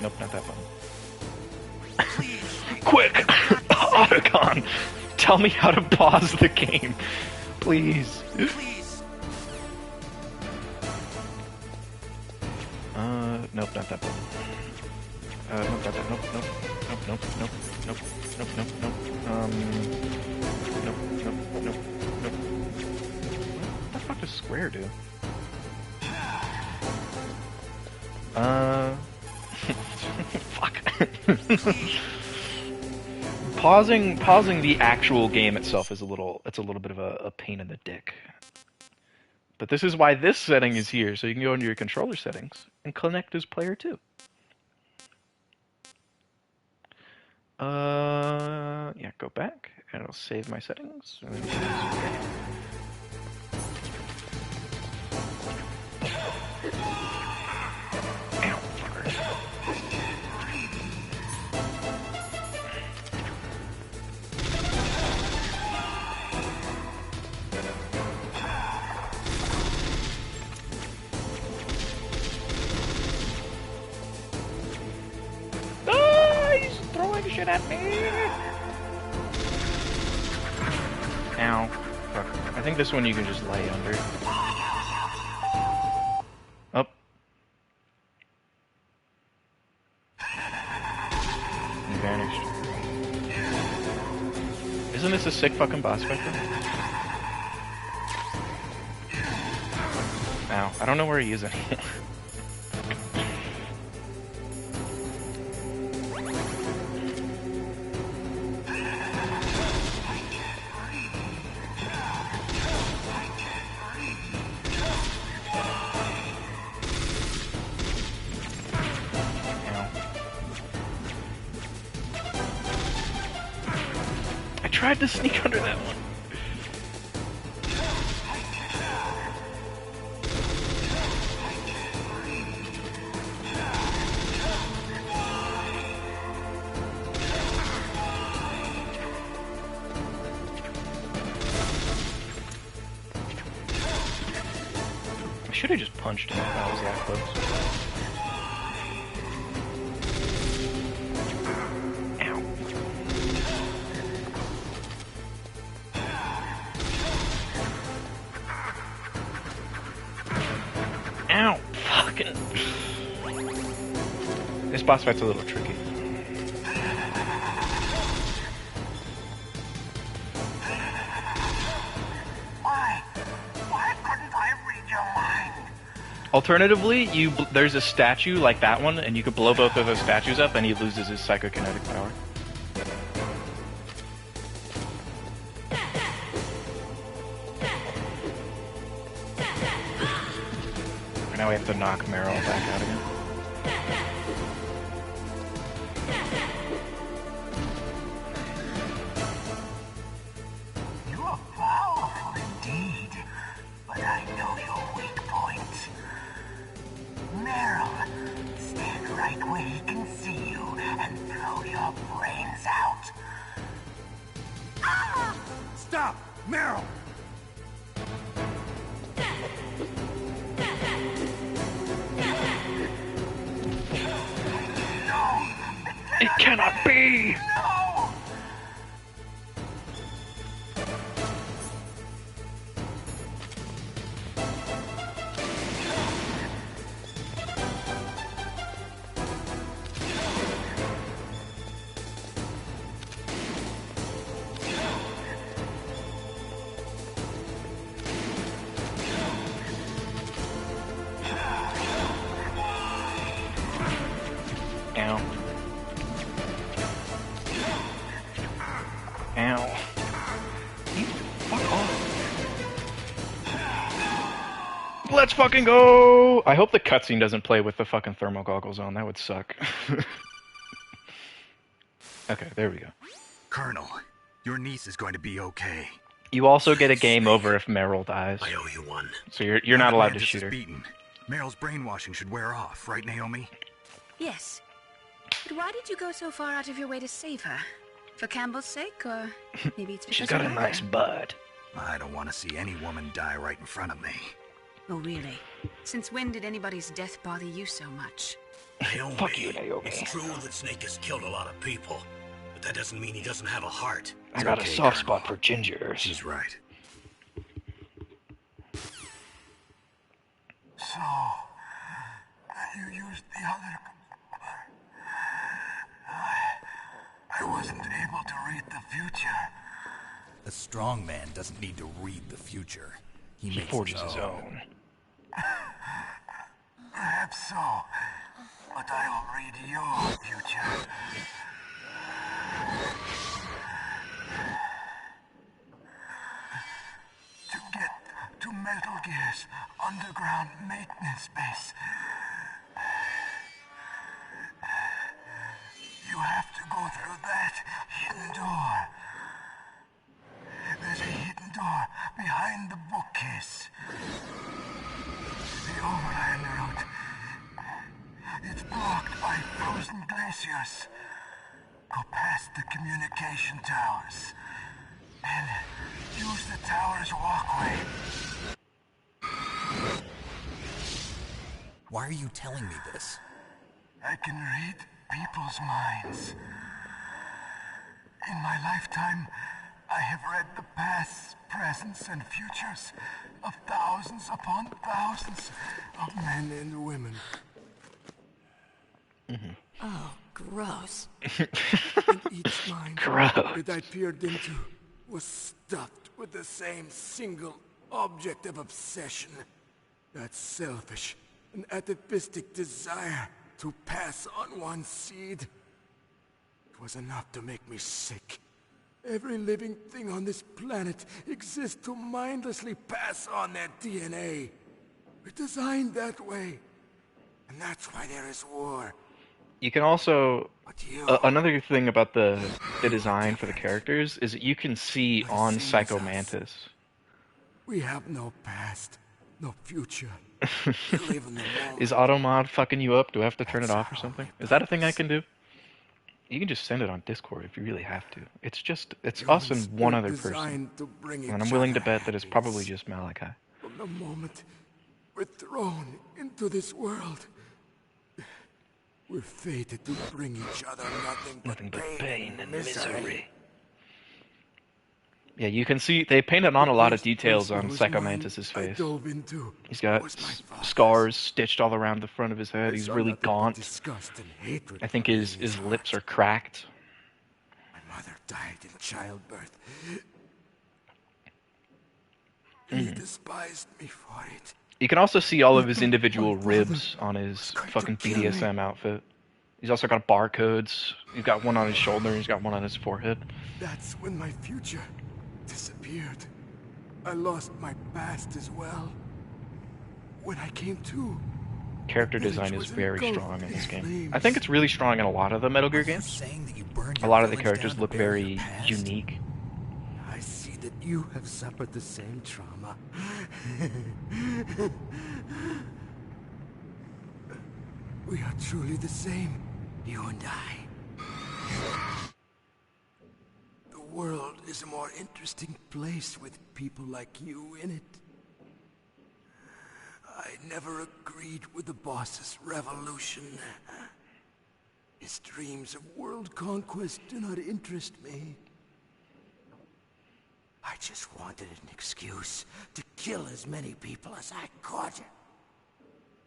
[SPEAKER 1] Nope, not that button. Quick! Otacon! Tell me how to pause the game. Please.
[SPEAKER 12] Please.
[SPEAKER 1] Nope, not that button. Nope, not that. Nope, nope, nope, nope, nope, nope, nope, nope, nope. Nope, nope, nope, nope. What the fuck does square do? Fuck. Pausing the actual game itself is a little bit of a pain in the dick. But this is why this setting is here, so you can go into your controller settings and connect as player 2. Yeah, go back, and it'll save my settings. And then ow, fucker. He's throwing shit at me! Ow. Fuck. I think this one you can just lay under. Up. He vanished. Isn't this a sick fucking boss fight though? Ow. I don't know where he is anymore. I tried to sneak under that one. I should have just punched him if I was that close. Ow! Fucking. This boss fight's a little tricky.
[SPEAKER 13] Why couldn't I read your mind?
[SPEAKER 1] Alternatively, there's a statue like that one, and you could blow both of those statues up, and he loses his psychokinetic power. Now we have to knock Meryl back out again.
[SPEAKER 13] You are powerful indeed, but I know your weak point. Meryl, stand right where he can see you and throw your brains out. Ah!
[SPEAKER 11] Stop! Meryl!
[SPEAKER 1] It cannot be!
[SPEAKER 13] No!
[SPEAKER 1] Ow. Ow. You fuck off. Let's fucking go! I hope the cutscene doesn't play with the fucking thermal goggles on. That would suck. Okay, there we go.
[SPEAKER 6] Colonel, your niece is going to be okay.
[SPEAKER 1] You also get a game over if Meryl dies.
[SPEAKER 2] I owe you one.
[SPEAKER 1] So you're not allowed to shoot her.
[SPEAKER 6] Beaten. Meryl's brainwashing should wear off, right, Naomi?
[SPEAKER 8] Yes. But why did you go so far out of your way to save her? For Campbell's sake, or maybe it's because
[SPEAKER 1] She's got a nice butt.
[SPEAKER 6] I don't want to see any woman die right in front of me.
[SPEAKER 8] Oh, really? Since when did anybody's death bother you so much?
[SPEAKER 2] Naomi,
[SPEAKER 1] Fuck you, Naomi.
[SPEAKER 2] It's true that Snake has killed a lot of people, but that doesn't mean he doesn't have a heart.
[SPEAKER 1] I got a soft spot for gingers.
[SPEAKER 6] She's right.
[SPEAKER 13] So, You used the other... I wasn't able to read the future.
[SPEAKER 6] A strong man doesn't need to read the future.
[SPEAKER 1] He
[SPEAKER 6] makes
[SPEAKER 1] forges his own.
[SPEAKER 13] Perhaps so. But I'll read your future. To get to Metal Gear's underground maintenance base, you have to go through that hidden door. There's a hidden door behind the bookcase. The overland route. It's blocked by frozen glaciers. Go past the communication towers. Then use the tower's walkway.
[SPEAKER 6] Why are you telling me this?
[SPEAKER 13] I can read people's minds. In my lifetime, I have read the pasts, presents, and futures of thousands upon thousands of men and women.
[SPEAKER 4] Oh, gross.
[SPEAKER 13] And each mind
[SPEAKER 1] Gross.
[SPEAKER 13] that I peered into was stuffed with the same single object of obsession. That selfish and atavistic desire to pass on one's seed. It was enough to make me sick. Every living thing on this planet exists to mindlessly pass on their DNA. We're designed that way. And that's why there is war.
[SPEAKER 1] You can also... another thing about the design for the characters is that you can see on Psycho Mantis.
[SPEAKER 13] We have no past, no future. We live in the moment.
[SPEAKER 1] Is AutoMod fucking you up? Do I have to turn it off or something? Is that a thing I can do? You can just send it on Discord if you really have to. It's us and one other person. And I'm willing to bet that it's probably just Malachi.
[SPEAKER 13] From the moment we're thrown into this world, we're fated to bring each other nothing but pain and misery.
[SPEAKER 1] Yeah, you can see they painted on a lot of details on Psycho Mantis' face. He's got scars stitched all around the front of his head. He's really gaunt. I think his lips are cracked.
[SPEAKER 13] My mother died in childbirth. He despised me for it.
[SPEAKER 1] You can also see all of his individual ribs on his fucking BDSM outfit. He's also got barcodes. He's got one on his shoulder. He's got one on his forehead.
[SPEAKER 13] That's when my future disappeared. I lost my past as well. When I came to,
[SPEAKER 1] character design is very strong in this game. I think it's really strong in a lot of the Metal Gear games. A lot of the characters look very unique.
[SPEAKER 13] I see that you have suffered the same trauma. We are truly the same, you and I. The world is a more interesting place with people like you in it. I never agreed with the boss's revolution. His dreams of world conquest do not interest me. I just wanted an excuse to kill as many people as I could.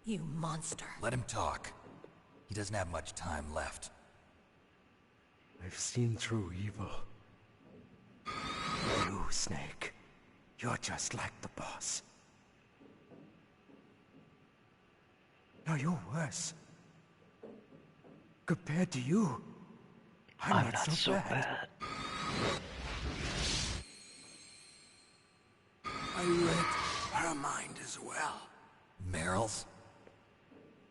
[SPEAKER 4] You monster.
[SPEAKER 6] Let him talk. He doesn't have much time left.
[SPEAKER 13] I've seen through evil. You, Snake. You're just like the boss. No, you're worse. Compared to you, I'm not so bad. I read her mind as well.
[SPEAKER 6] Meryl's?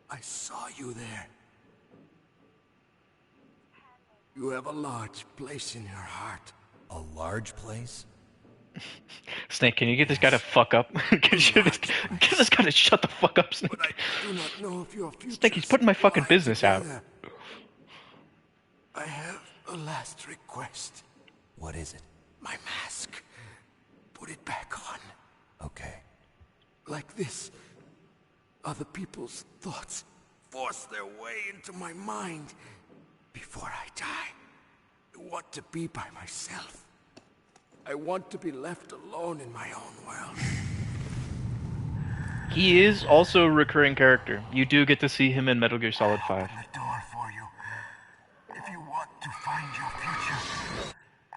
[SPEAKER 13] I saw you there. You have a large place in her heart.
[SPEAKER 6] A large place?
[SPEAKER 1] Snake, can you get this guy to fuck up? Get this guy to shut the fuck up, Snake.
[SPEAKER 13] But I do not know if your future.
[SPEAKER 1] Snake, he's putting my fucking business out.
[SPEAKER 13] I have a last request.
[SPEAKER 6] What is it?
[SPEAKER 13] My mask. Put it back on.
[SPEAKER 6] Okay.
[SPEAKER 13] Like this, other people's thoughts force their way into my mind. Before I die, I want to be by myself. I want to be left alone in my own world.
[SPEAKER 1] He is also a recurring character. You do get to see him in Metal Gear Solid 5.
[SPEAKER 13] The door for you. If you want to find your future,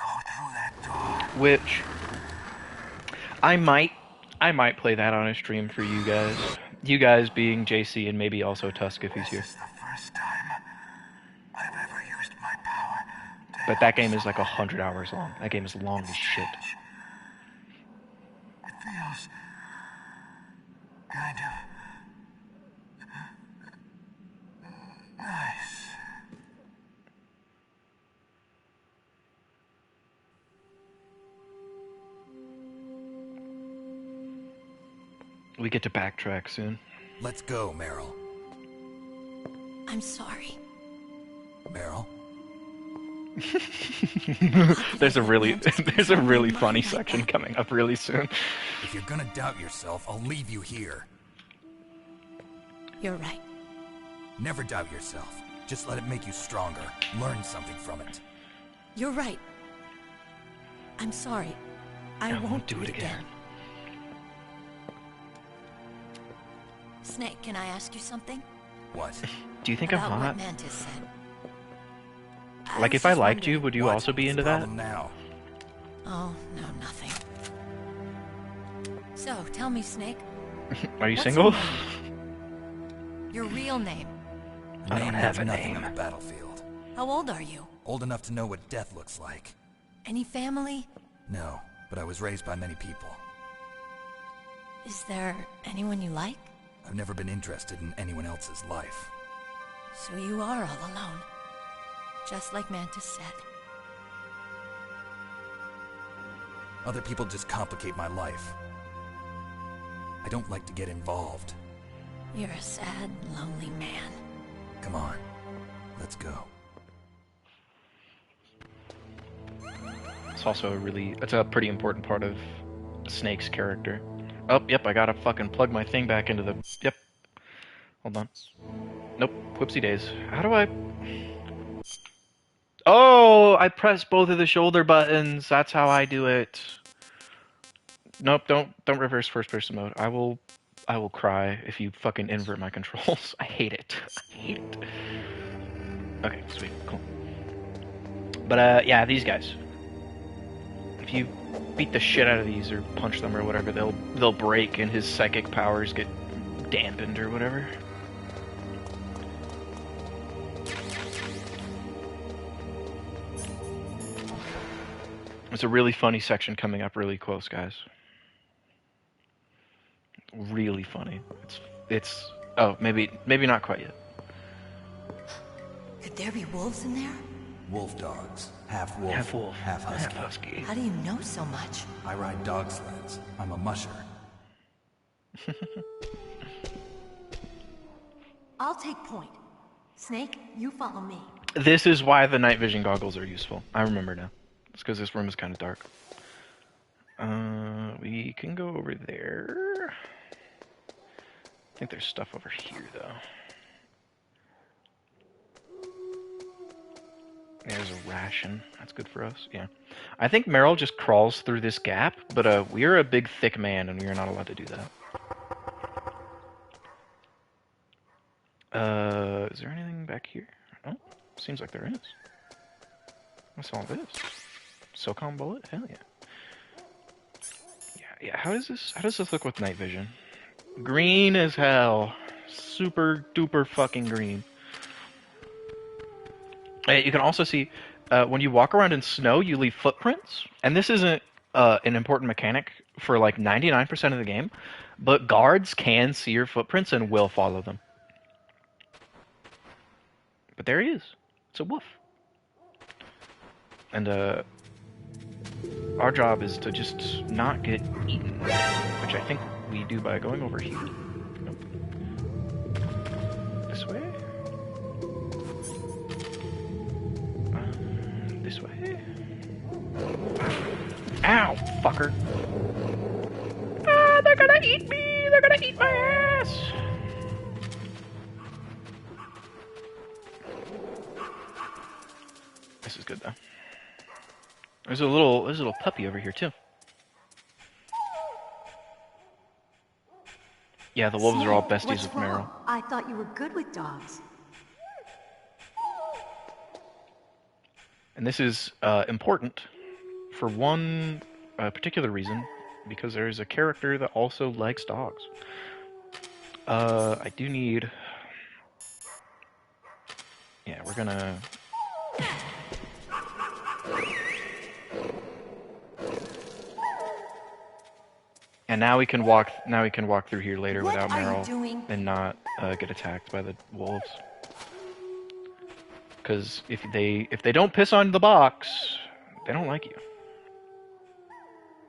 [SPEAKER 13] go through that door.
[SPEAKER 1] Which I might play that on a stream for you guys. You guys being JC and maybe also Tusk if he's here.
[SPEAKER 13] This is the first time I've ever used my power.
[SPEAKER 1] But that game is like 100 hours long. That game is long as shit.
[SPEAKER 13] It feels kind of nice.
[SPEAKER 1] We get to backtrack soon.
[SPEAKER 11] Let's go, Meryl.
[SPEAKER 4] I'm sorry.
[SPEAKER 11] Meryl?
[SPEAKER 1] there's a really funny section coming up really soon.
[SPEAKER 11] If you're gonna doubt yourself, I'll leave you here.
[SPEAKER 4] You're right.
[SPEAKER 11] Never doubt yourself. Just let it make you stronger. Learn something from it.
[SPEAKER 4] You're right. I'm sorry. I won't do it again. Snake, can I ask you something?
[SPEAKER 11] What?
[SPEAKER 1] Do you think
[SPEAKER 4] About
[SPEAKER 1] I'm
[SPEAKER 4] what
[SPEAKER 1] hot?
[SPEAKER 4] Mantis said.
[SPEAKER 1] Like if I liked you, would you also be into that?
[SPEAKER 11] Now?
[SPEAKER 4] Oh, no, nothing. So, tell me, Snake.
[SPEAKER 1] Are you
[SPEAKER 4] what's
[SPEAKER 1] single?
[SPEAKER 4] Your real name.
[SPEAKER 1] I don't have a
[SPEAKER 11] nothing
[SPEAKER 1] name.
[SPEAKER 11] on the battlefield.
[SPEAKER 4] How old are you?
[SPEAKER 11] Old enough to know what death looks like.
[SPEAKER 4] Any family?
[SPEAKER 11] No, but I was raised by many people.
[SPEAKER 4] Is there anyone you like?
[SPEAKER 11] I've never been interested in anyone else's life.
[SPEAKER 4] So you are all alone. Just like Mantis said.
[SPEAKER 11] Other people just complicate my life. I don't like to get involved.
[SPEAKER 4] You're a sad, lonely man.
[SPEAKER 11] Come on, let's go.
[SPEAKER 1] It's also it's a pretty important part of Snake's character. Oh, yep, I gotta fucking plug my thing back into the... Yep. Hold on. Nope, whoopsie days. How do I... Oh, I press both of the shoulder buttons. That's how I do it. Nope, don't reverse first person mode. I will cry if you fucking invert my controls. I hate it. I hate it. Okay, sweet, cool. But yeah, these guys. If you beat the shit out of these or punch them or whatever, they'll break and his psychic powers get dampened or whatever. It's a really funny section coming up really close, guys. Really funny. It's oh, maybe not quite yet.
[SPEAKER 4] Could there be wolves in there?
[SPEAKER 11] Wolf dogs. Half wolf, half husky.
[SPEAKER 4] How do you know so much?
[SPEAKER 11] I ride dog sleds. I'm a musher.
[SPEAKER 4] I'll take point. Snake, you follow me.
[SPEAKER 1] This is why the night vision goggles are useful. I remember now. It's because this room is kind of dark. We can go over there. I think there's stuff over here, though. There's a ration. That's good for us. Yeah. I think Meryl just crawls through this gap, but we're a big, thick man, and we are not allowed to do that. Is there anything back here? Oh, seems like there is. What's all this? SOCOM bullet? Hell yeah. Yeah, how does this look with night vision? Green as hell. Super duper fucking green. You can also see, when you walk around in snow, you leave footprints. And this isn't an important mechanic for like 99% of the game, but guards can see your footprints and will follow them. But there he is. It's a wolf. And our job is to just not get eaten, which I think we do by going over here. Nope. This way? This way? Ow, fucker. Ah, they're gonna eat me! They're gonna eat my ass! This is good, though. There's a little puppy over here, too. Yeah, the wolves are all besties
[SPEAKER 4] What's
[SPEAKER 1] with
[SPEAKER 4] wrong?
[SPEAKER 1] Meryl.
[SPEAKER 4] I thought you were good with dogs.
[SPEAKER 1] And this is important for one particular reason, because there's a character that also likes dogs. I do need... Yeah, we're gonna... And now we can walk through here later
[SPEAKER 4] What
[SPEAKER 1] without
[SPEAKER 4] are you
[SPEAKER 1] Meryl
[SPEAKER 4] doing?
[SPEAKER 1] and not get attacked by the wolves. Because if they don't piss on the box, they don't like you.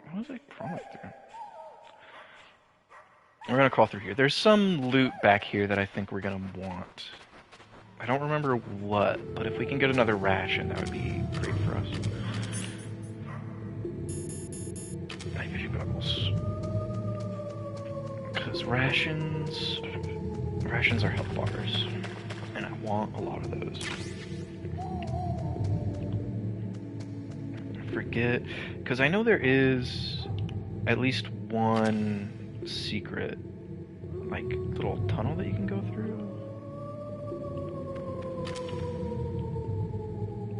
[SPEAKER 1] What was I crawling through? We're gonna crawl through here. There's some loot back here that I think we're gonna want. I don't remember what, but if we can get another ration, that would be great for us. Night vision goggles. Because rations are health bars, and I want a lot of those. I forget, because I know there is at least one secret, like, little tunnel that you can go through.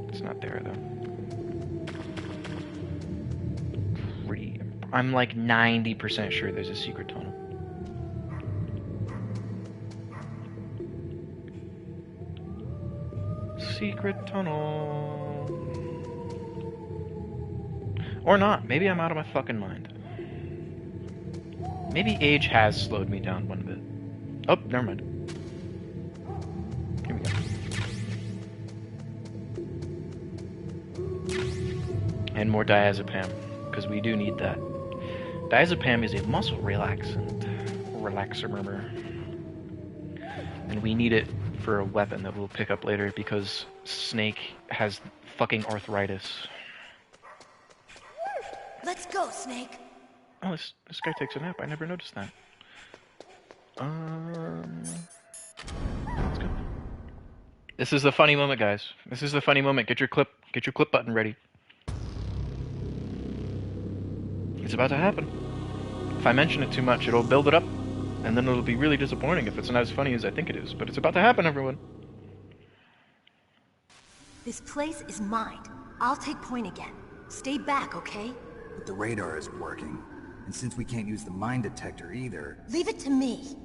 [SPEAKER 1] It's not there, though. I'm like 90% sure there's a secret tunnel. Secret tunnel. Or not. Maybe I'm out of my fucking mind. Maybe age has slowed me down one bit. Oh, never mind. Here we go. And more diazepam, because we do need that. Diazepam is a muscle relaxant. Relaxer murmur. And we need it for a weapon that we'll pick up later, because Snake has fucking arthritis.
[SPEAKER 4] Let's go, Snake.
[SPEAKER 1] Oh, this guy takes a nap. I never noticed that. Let's go. This is the funny moment, guys. This is the funny moment. Get your clip button ready. It's about to happen. If I mention it too much, it'll build it up, and then it'll be really disappointing if it's not as funny as I think it is. But it's about to happen, everyone.
[SPEAKER 4] This place is mine. I'll take point again. Stay back, okay?
[SPEAKER 11] But the radar isn't working. And since we can't use the mine detector either...
[SPEAKER 4] Leave it to me.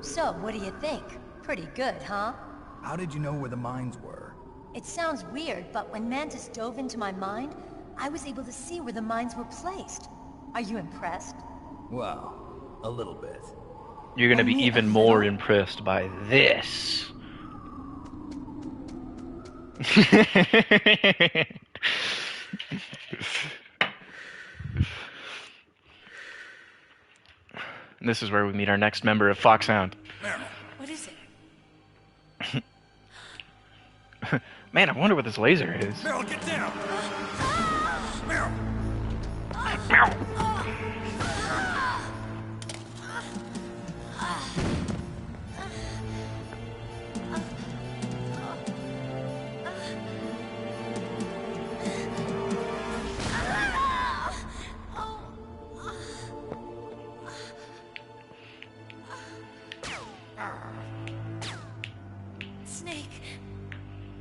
[SPEAKER 4] So, what do you think? Pretty good, huh?
[SPEAKER 11] How did you know where the mines were?
[SPEAKER 4] It sounds weird, but when Mantis dove into my mind, I was able to see where the mines were placed. Are you impressed?
[SPEAKER 11] Well, a little bit.
[SPEAKER 1] You're gonna be even more impressed by this. This is where we meet our next member of Foxhound.
[SPEAKER 4] What is
[SPEAKER 1] it? Man, I wonder what this laser is.
[SPEAKER 6] Meryl, get down! Meryl!
[SPEAKER 4] Snake,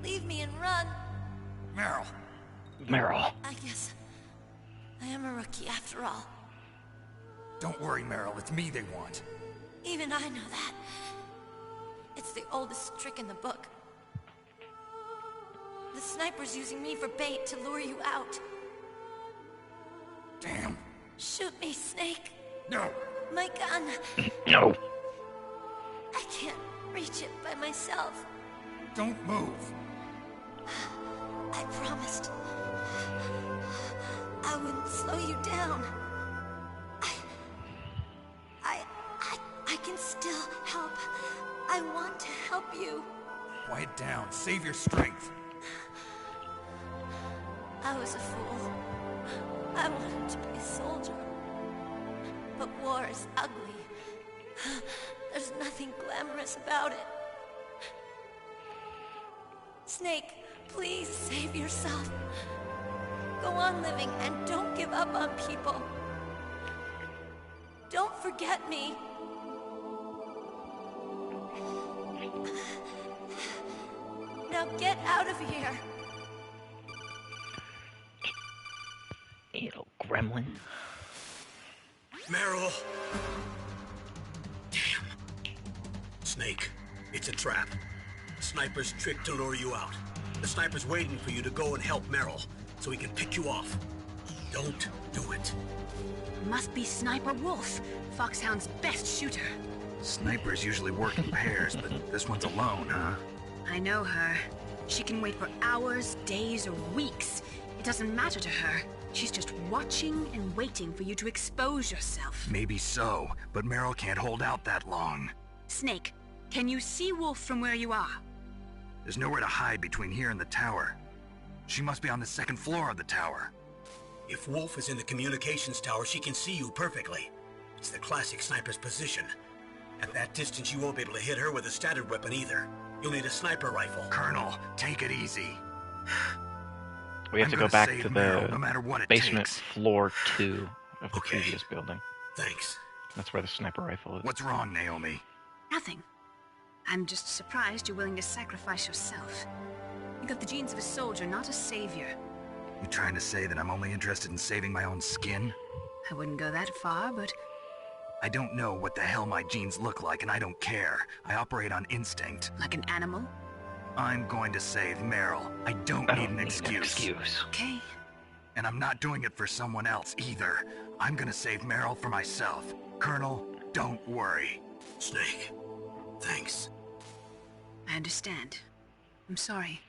[SPEAKER 4] leave me and run.
[SPEAKER 6] Meryl.
[SPEAKER 1] Meryl.
[SPEAKER 4] I guess I am a rookie after all.
[SPEAKER 6] Don't worry, Meryl. It's me they want.
[SPEAKER 4] Even I know that. It's the oldest trick in the book. The sniper's using me for bait to lure you out.
[SPEAKER 6] Damn.
[SPEAKER 4] Shoot me, Snake.
[SPEAKER 6] No.
[SPEAKER 4] My gun.
[SPEAKER 1] No.
[SPEAKER 4] I can't reach it by myself.
[SPEAKER 6] Don't move.
[SPEAKER 4] I promised I wouldn't slow you down. I can still help. I want to help you.
[SPEAKER 6] Quiet down. Save your strength.
[SPEAKER 4] I was a fool. I wanted to be a soldier. But war is ugly. There's nothing glamorous about it. Snake, please save yourself. Go on living and don't give up on people. Don't forget me. Now get out of here.
[SPEAKER 1] You little gremlin.
[SPEAKER 2] Meryl! Damn. Snake, it's a trap. The sniper's trick to lure you out. The sniper's waiting for you to go and help Meryl, so he can pick you off. Don't do it.
[SPEAKER 8] Must be Sniper Wolf, Foxhound's best shooter.
[SPEAKER 6] Snipers usually work in pairs, but this one's alone, huh?
[SPEAKER 8] I know her. She can wait for hours, days, or weeks. It doesn't matter to her. She's just watching and waiting for you to expose yourself.
[SPEAKER 6] Maybe so, but Meryl can't hold out that long.
[SPEAKER 8] Snake, can you see Wolf from where you are?
[SPEAKER 6] There's nowhere to hide between here and the tower. She must be on the second floor of the tower.
[SPEAKER 2] If Wolf is in the communications tower, she can see you perfectly. It's the classic sniper's position. At that distance, you won't be able to hit her with a standard weapon either. You'll need a sniper rifle.
[SPEAKER 6] Colonel, take it easy.
[SPEAKER 1] We have to go back to
[SPEAKER 6] Meryl,
[SPEAKER 1] the
[SPEAKER 6] no matter what it
[SPEAKER 1] basement
[SPEAKER 6] takes.
[SPEAKER 1] floor 2 of the previous building.
[SPEAKER 2] Thanks.
[SPEAKER 1] That's where the sniper rifle is.
[SPEAKER 6] What's wrong, Naomi?
[SPEAKER 8] Nothing. I'm just surprised you're willing to sacrifice yourself. You got the genes of a soldier, not a savior.
[SPEAKER 6] You trying to say that I'm only interested in saving my own skin?
[SPEAKER 8] I wouldn't go that far, but...
[SPEAKER 6] I don't know what the hell my genes look like, and I don't care. I operate on instinct.
[SPEAKER 8] Like an animal?
[SPEAKER 6] I'm going to save Meryl. I don't need an excuse.
[SPEAKER 8] Okay.
[SPEAKER 6] And I'm not doing it for someone else, either. I'm gonna save Meryl for myself. Colonel, don't worry.
[SPEAKER 2] Snake, thanks.
[SPEAKER 8] I understand. I'm sorry.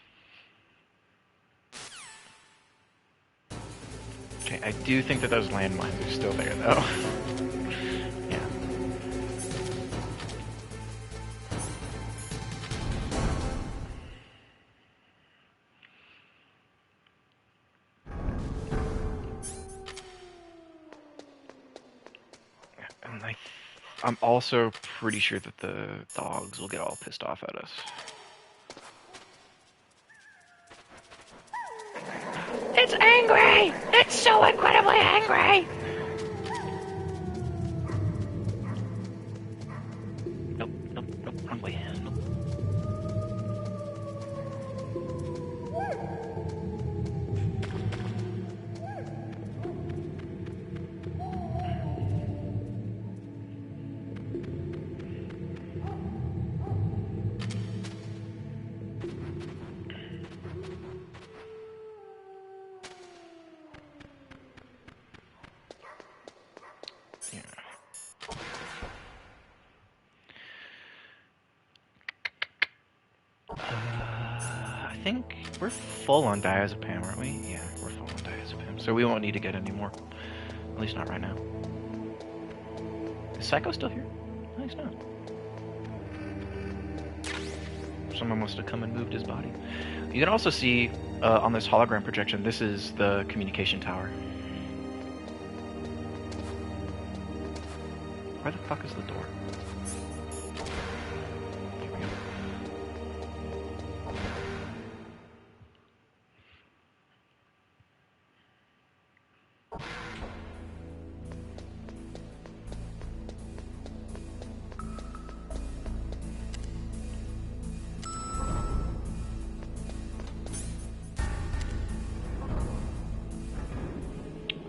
[SPEAKER 1] Okay, I do think that those landmines are still there, though. Yeah. And I'm also pretty sure that the dogs will get all pissed off at us.
[SPEAKER 14] It's angry! It's so incredibly angry!
[SPEAKER 1] Nope, wrong way. Nope. I think we're full on diazepam, aren't we? Yeah, we're full on diazepam, so we won't need to get any more. At least not right now. Is Psycho still here? No, he's not. Someone must have come and moved his body. You can also see on this hologram projection, this is the communication tower. Where the fuck is the door? Here we go.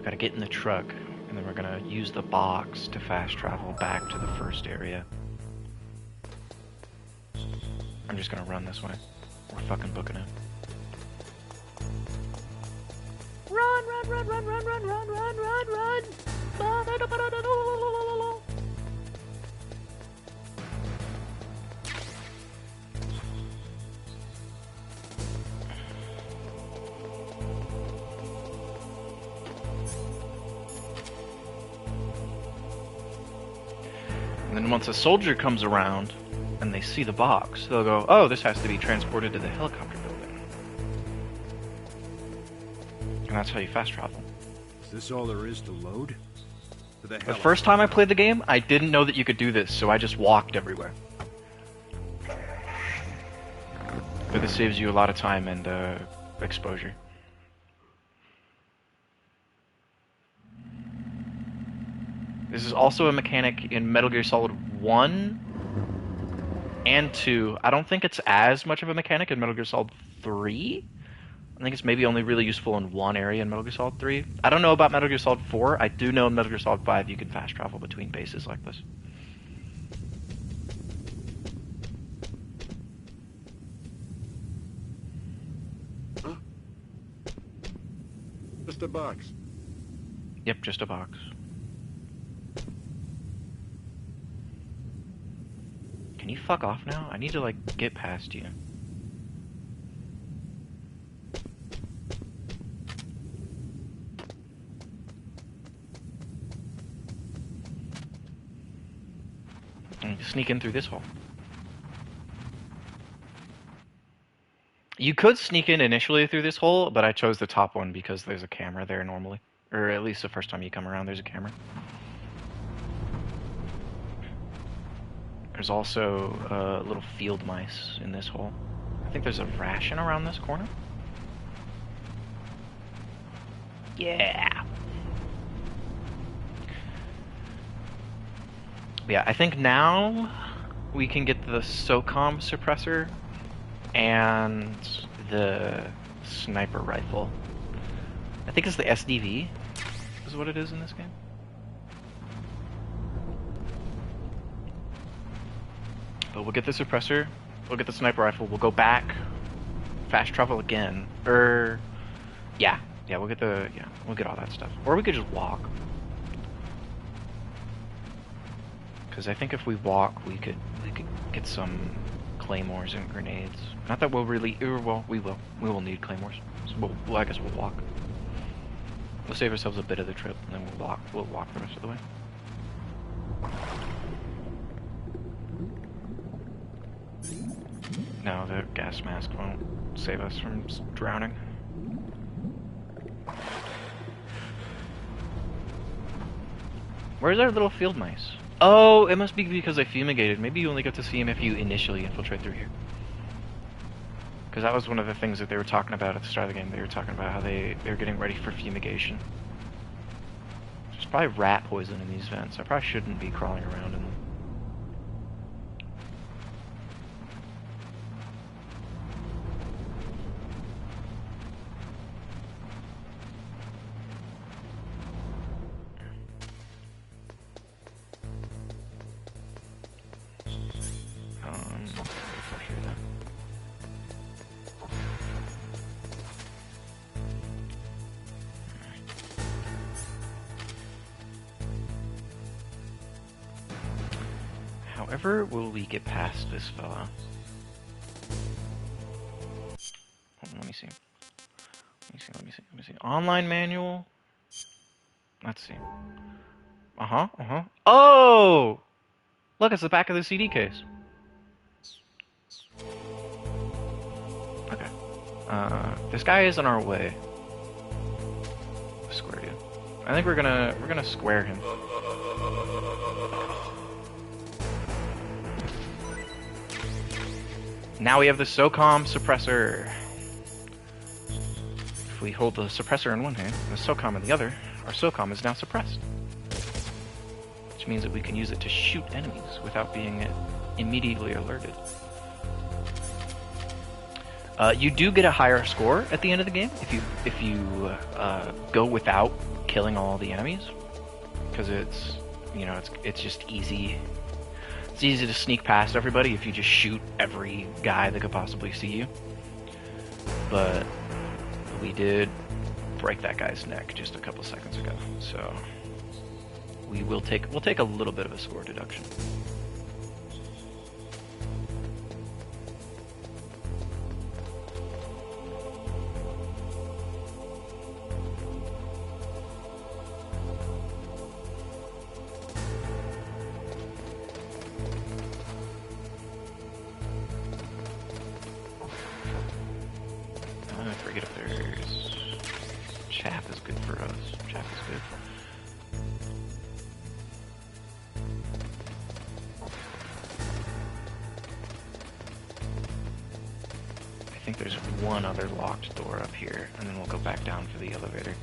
[SPEAKER 1] Gotta get in the truck, and then we're gonna use the box to fast travel back to the first area. I'm just gonna run this way. We're fucking booking it.
[SPEAKER 14] Run, run, run, run, run, run, run, run, run, run!
[SPEAKER 1] And then once a soldier comes around and they see the box, they'll go, oh, this has to be transported to the helicopter building. And that's how you fast travel.
[SPEAKER 5] Is this all there is to load? To the
[SPEAKER 1] The first time I played the game, I didn't know that you could do this, so I just walked everywhere. But this saves you a lot of time and exposure. This is also a mechanic in Metal Gear Solid 1 and 2. I don't think it's as much of a mechanic in Metal Gear Solid 3. I think it's maybe only really useful in one area in Metal Gear Solid 3. I don't know about Metal Gear Solid 4. I do know in Metal Gear Solid 5 you can fast travel between bases like this.
[SPEAKER 5] Huh? Just a box.
[SPEAKER 1] Yep, just a box. Can you fuck off now? I need to, like, get past you. And sneak in through this hole. You could sneak in initially through this hole, but I chose the top one because there's a camera there normally. Or at least the first time you come around, there's a camera. There's also little field mice in this hole. I think there's a ration around this corner. Yeah. Yeah, I think now we can get the SOCOM suppressor and the sniper rifle. I think it's the SDV is what it is in this game. But we'll get the suppressor, we'll get the sniper rifle, we'll go back, fast travel again, yeah, we'll get all that stuff. Or we could just walk. Because I think if we walk, we could get some claymores and grenades. Not that we'll really, well, we will need claymores. So I guess we'll walk. We'll save ourselves a bit of the trip, and then we'll walk the rest of the way. No, the gas mask won't save us from drowning. Where's our little field mice? Oh, it must be because I fumigated. Maybe you only get to see them if you initially infiltrate through here. Because that was one of the things that they were talking about at the start of the game. They were talking about how they were getting ready for fumigation. There's probably rat poison in these vents. I probably shouldn't be crawling around in them. However, will we get past this fella? Hold on, let me see. Online manual? Let's see. Oh! Look, it's the back of the CD case. Okay. This guy is on our way. Square dude. I think we're gonna square him. Now we have the SOCOM suppressor. If we hold the suppressor in one hand and the SOCOM in the other, our SOCOM is now suppressed. Which means that we can use it to shoot enemies without being immediately alerted. You do get a higher score at the end of the game if you go without killing all the enemies, because it's just easy. It's easy to sneak past everybody if you just shoot every guy that could possibly see you. But we did break that guy's neck just a couple seconds ago, so we'll take a little bit of a score deduction. bro. This Jack is good. I think there's one other locked door up here, and then we'll go back down for the elevator.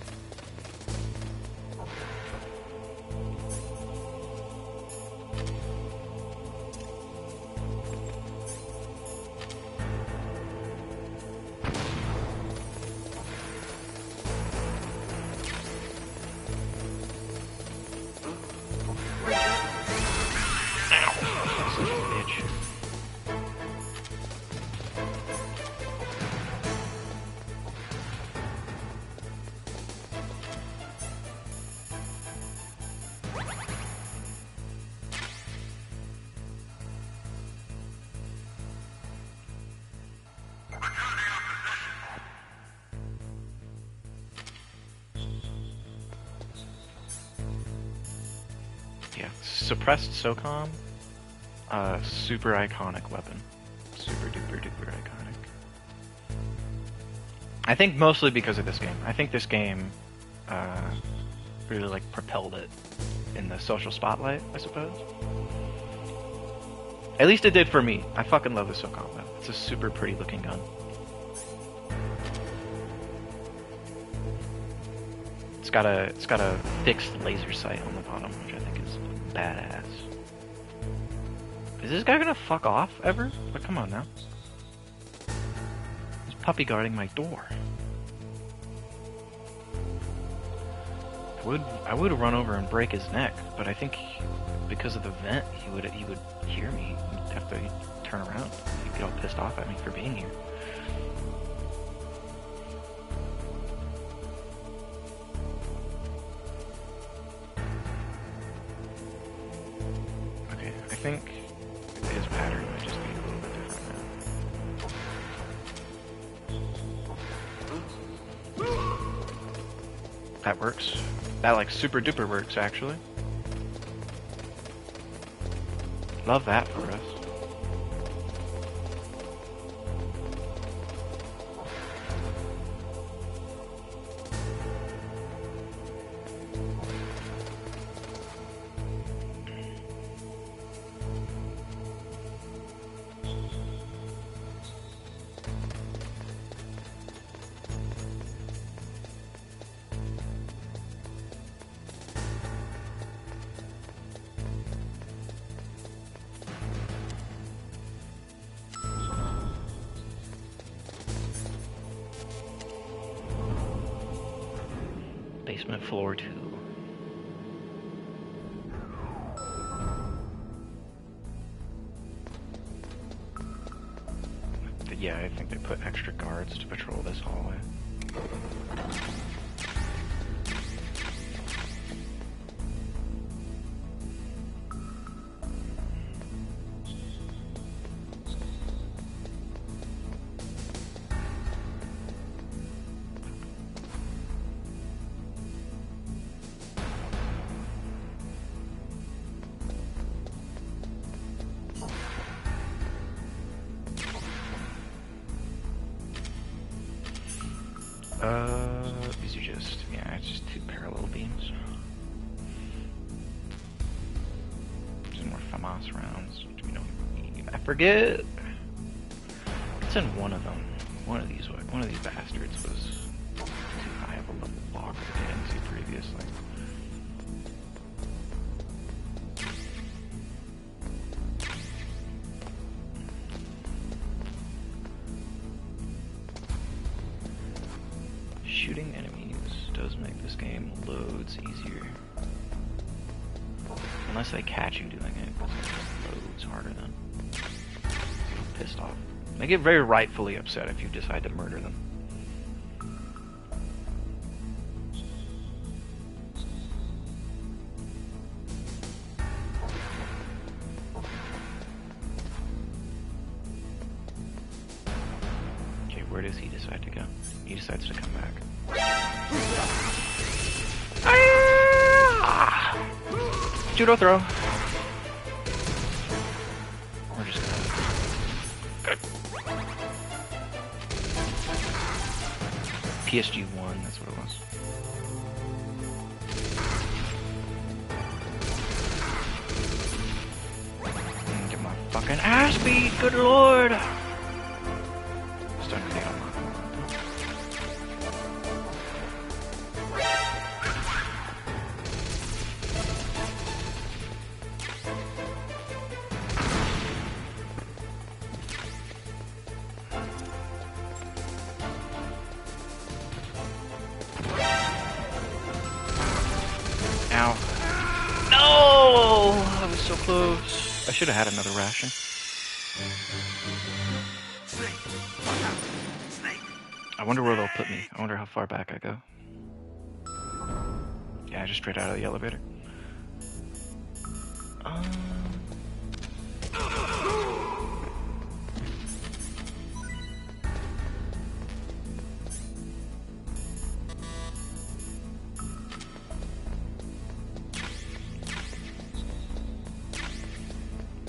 [SPEAKER 1] Yeah, suppressed SOCOM, super iconic weapon. Super duper duper iconic. I think mostly because of this game. I think this game really like propelled it in the social spotlight, I suppose. At least it did for me. I fucking love the SOCOM though. It's a super pretty looking gun. It's got a fixed laser sight on the bottom, which I think is badass. Is this guy gonna fuck off ever? But come on now. There's a puppy guarding my door. I would run over and break his neck, but I think because of the vent, he would hear me. He'd have to turn around. He'd get all pissed off at me for being here. Okay, I think his pattern might just be a little bit different now. That works. That like super duper works actually. Love that for us. Basement floor 2. Yeah, I think they put extra guards to patrol this hallway. These are just, yeah, it's just 2 parallel beams. Some more FAMAS rounds, which we don't need. I forget. It's in one of them. One of these bastards was too high of a level block to get into previously. Shooting enemies does make this game loads easier. Unless they catch you doing it, but it loads harder then. Pissed off. They get very rightfully upset if you decide to murder them. Okay, where does he decide to go? He decides to come back. Ah! Judo throw. We're just gonna... PSG1, that's what it was. fucking ass beat, good lord! Starting to think I'm Ow. No! I was so close. I should have had another ration. I wonder where they'll put me. I wonder how far back I go. Yeah, just straight out of the elevator.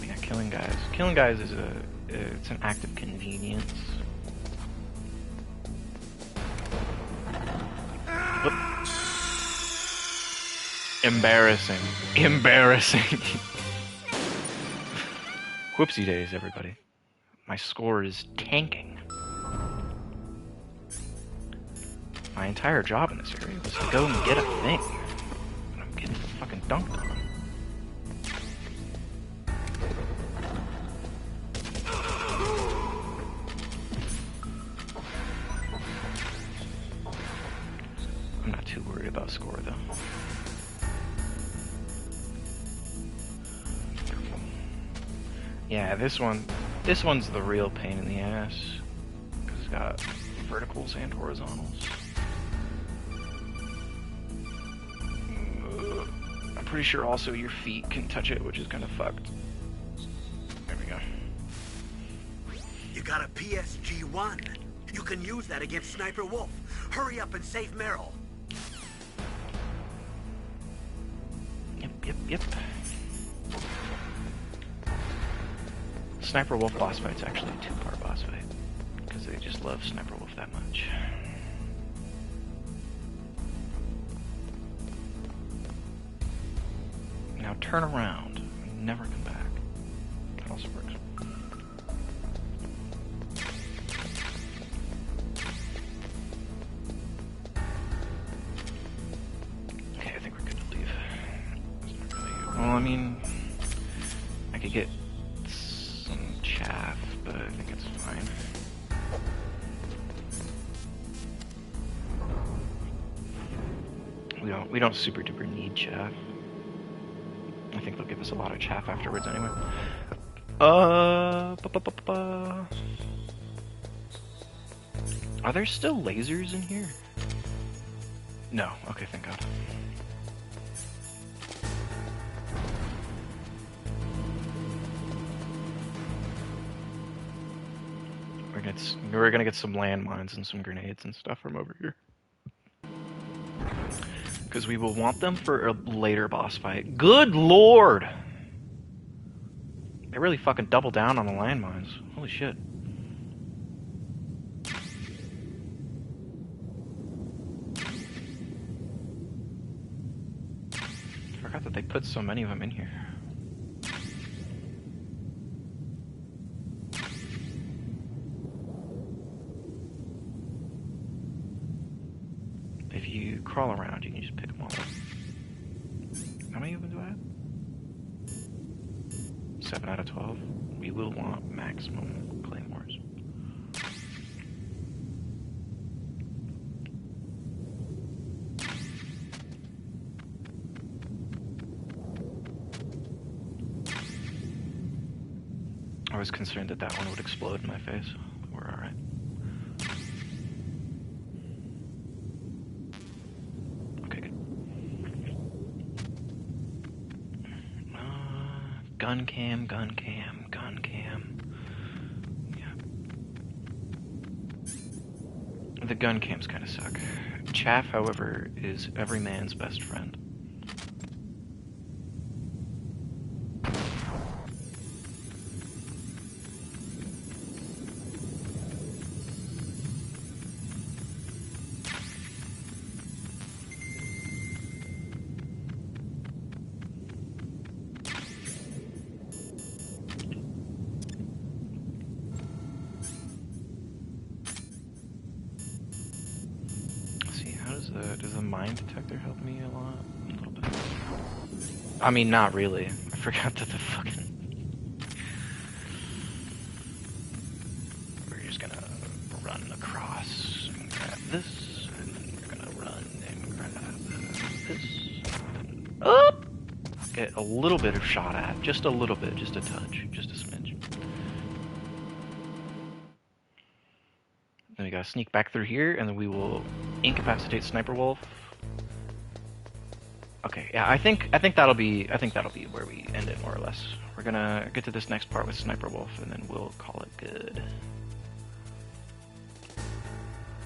[SPEAKER 1] Yeah, killing guys. Killing guys is it's an act of convenience. Whoop. Embarrassing. Embarrassing. Whoopsie days, everybody. My score is tanking. My entire job in this area was to go and get a thing. And I'm getting fucking dunked on. I'm not too worried about score, though. Yeah, this one's the real pain in the ass. Because it's got verticals and horizontals. I'm pretty sure also your feet can touch it, which is kind of fucked. There we go.
[SPEAKER 2] You got a PSG-1. You can use that against Sniper Wolf. Hurry up and save Meryl.
[SPEAKER 1] Yep. Sniper Wolf boss fight's actually a two-part boss fight. Because they just love Sniper Wolf that much. Now turn around and never come back. That also works. Okay, I think we're good to leave. It's not really... Well, I mean... I could get some chaff, but I think it's fine. We don't super duper need chaff. I think they'll give us a lot of chaff afterwards anyway. Are there still lasers in here? No. Okay, thank God. We're gonna get some landmines and some grenades and stuff from over here. Because we will want them for a later boss fight. Good lord! They really fucking double down on the landmines. Holy shit. Forgot that they put so many of them in here. If you crawl around, you can just pick them all up. How many of them do I have? 7 out of 12. We will want maximum claymores. I was concerned that that one would explode in my face. We're alright. Gun cam. Yeah. The gun cams kind of suck. Chaff, however, is every man's best friend. Mine detector helped me a lot, a little bit. I mean, not really. I forgot that the fucking... We're just gonna run across and grab this, and then we're gonna run and grab this. Up! Get a little bit of shot at, just a little bit, just a touch, just a smidge. Then we gotta sneak back through here, and then we will incapacitate Sniper Wolf. Okay, yeah, I think that'll be where we end it more or less. We're gonna get to this next part with Sniper Wolf, and then we'll call it good.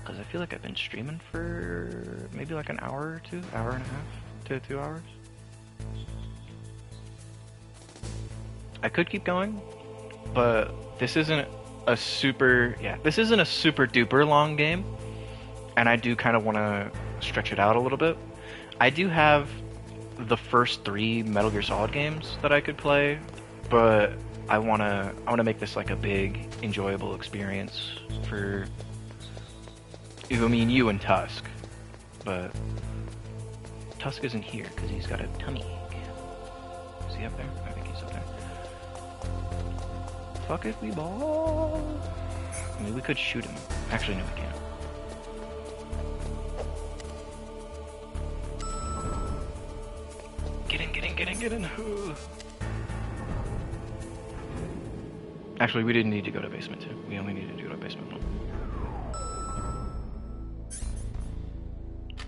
[SPEAKER 1] Cause I feel like I've been streaming for maybe like an hour or two, hour and a half to 2 hours. I could keep going, but this isn't a super duper long game, and I do kind of want to stretch it out a little bit. I do have the first 3 Metal Gear Solid games that I could play, but I wanna make this like a big, enjoyable experience for, I mean, you and Tusk, but Tusk isn't here because he's got a tummy ache. Is he up there? I think he's up there. Fuck if we ball. I mean, we could shoot him. Actually, no, we can't. Get in. Ooh. Actually, we didn't need to go to basement 2. We only needed to go to basement 1.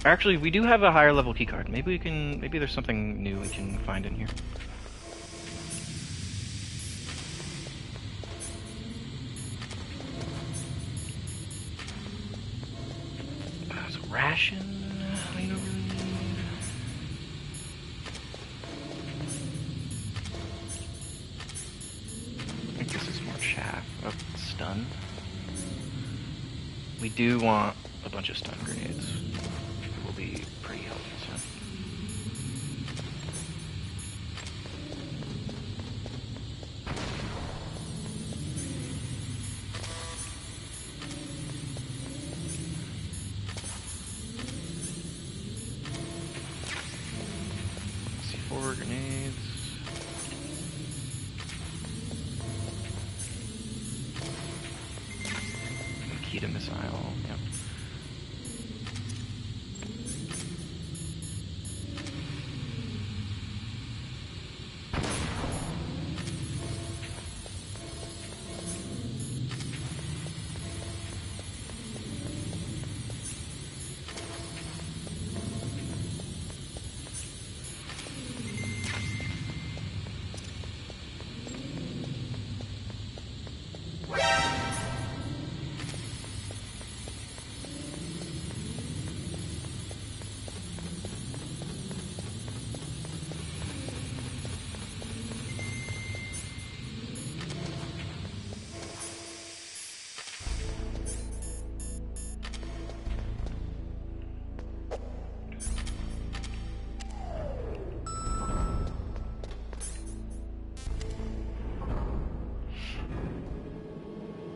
[SPEAKER 1] Actually, we do have a higher level keycard. Maybe there's something new we can find in here. There's a ration. Stun. We do want a bunch of stun grenades. It will be pretty helpful soon. C4 grenades. Nikita missile, yep.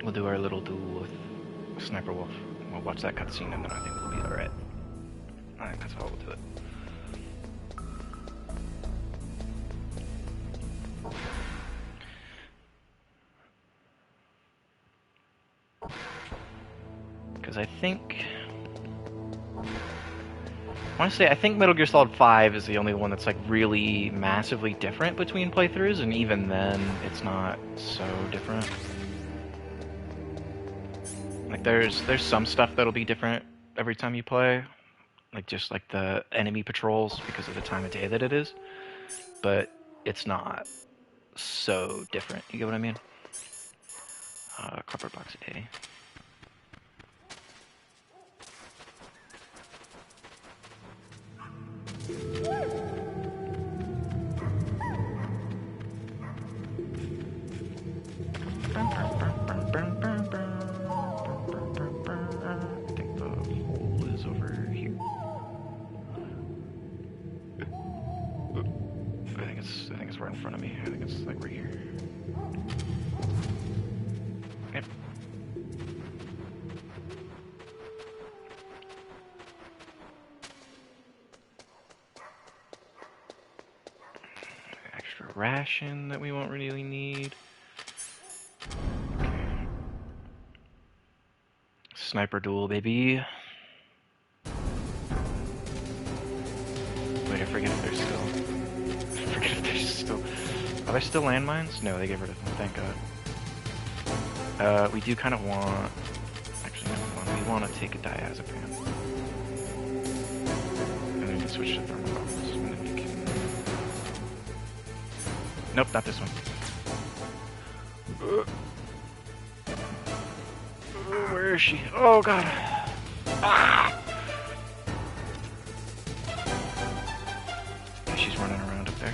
[SPEAKER 1] We'll do our little duel with Sniper Wolf. We'll watch that cutscene and then I think we'll be alright. I think that's how we'll do it. Because I think... I think Metal Gear Solid 5 is the only one that's like really massively different between playthroughs, and even then, it's not so different. Like there's some stuff that'll be different every time you play, like just like the enemy patrols because of the time of day that it is, but it's not so different. You get what I mean? Cardboard box A. I think it's right in front of me. I think it's like right here. Yep. extra ration that we won't really need. Sniper duel, baby. Wait, I forget if there's still... I forget if there's still... Are there still landmines? No, they get rid of them, thank God. We do kind of want... Actually, no, we want to take a diazepam. And then we can switch to thermocouples. And then we can... Nope, not this one. Where is she? Oh, God. Ah! Okay, she's running around up there.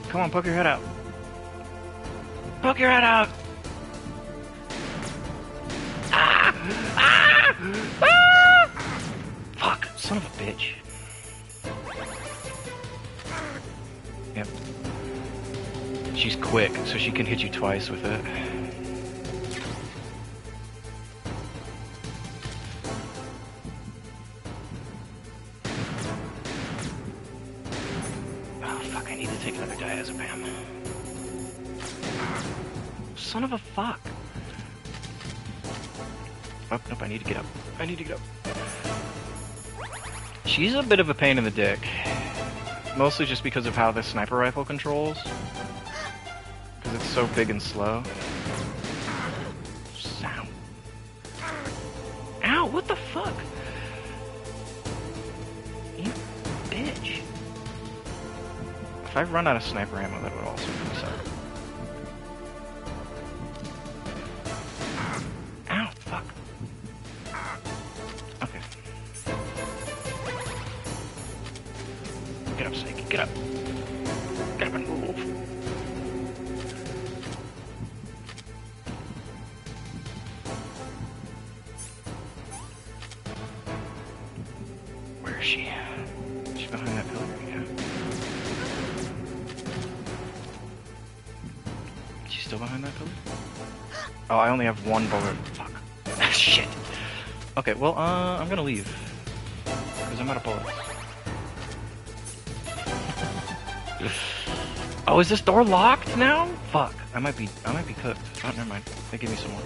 [SPEAKER 1] Come on, poke your head out. Poke your head out! Ah! Ah! Ah! Fuck, son of a bitch. Yep. She's quick, so she can hit you twice with it. Oh, fuck, I need to take another diazepam. Son of a fuck. Oh, nope, I need to get up. I need to get up. She's a bit of a pain in the dick. Mostly just because of how the sniper rifle controls. Because it's so big and slow. Ow. Ow, what the fuck? You bitch. If I run out of sniper ammo, that would also be sad. Ow, fuck. Okay. Get up, Snake. Get up. Get up and move. Where is she? She's behind that pillar. Yeah. She's still behind that pillar? Oh, I only have one bullet. Fuck. Shit. Okay, well, I'm gonna leave. Because I'm out of bullets. Oh, is this door locked now? Fuck. I might be cooked. Oh, never mind. They give me some more.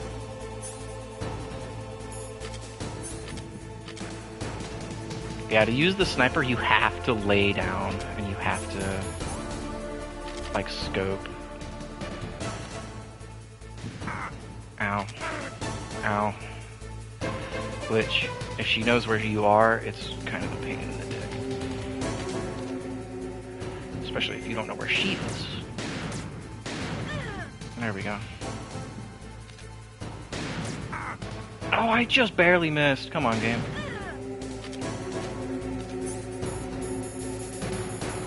[SPEAKER 1] Yeah, to use the sniper, you have to lay down, and you have to, like, scope. Ow. Ow. Which, if she knows where you are, it's kind of a pain in the dick. Especially if you don't know where she is. There we go. Oh, I just barely missed. Come on, game.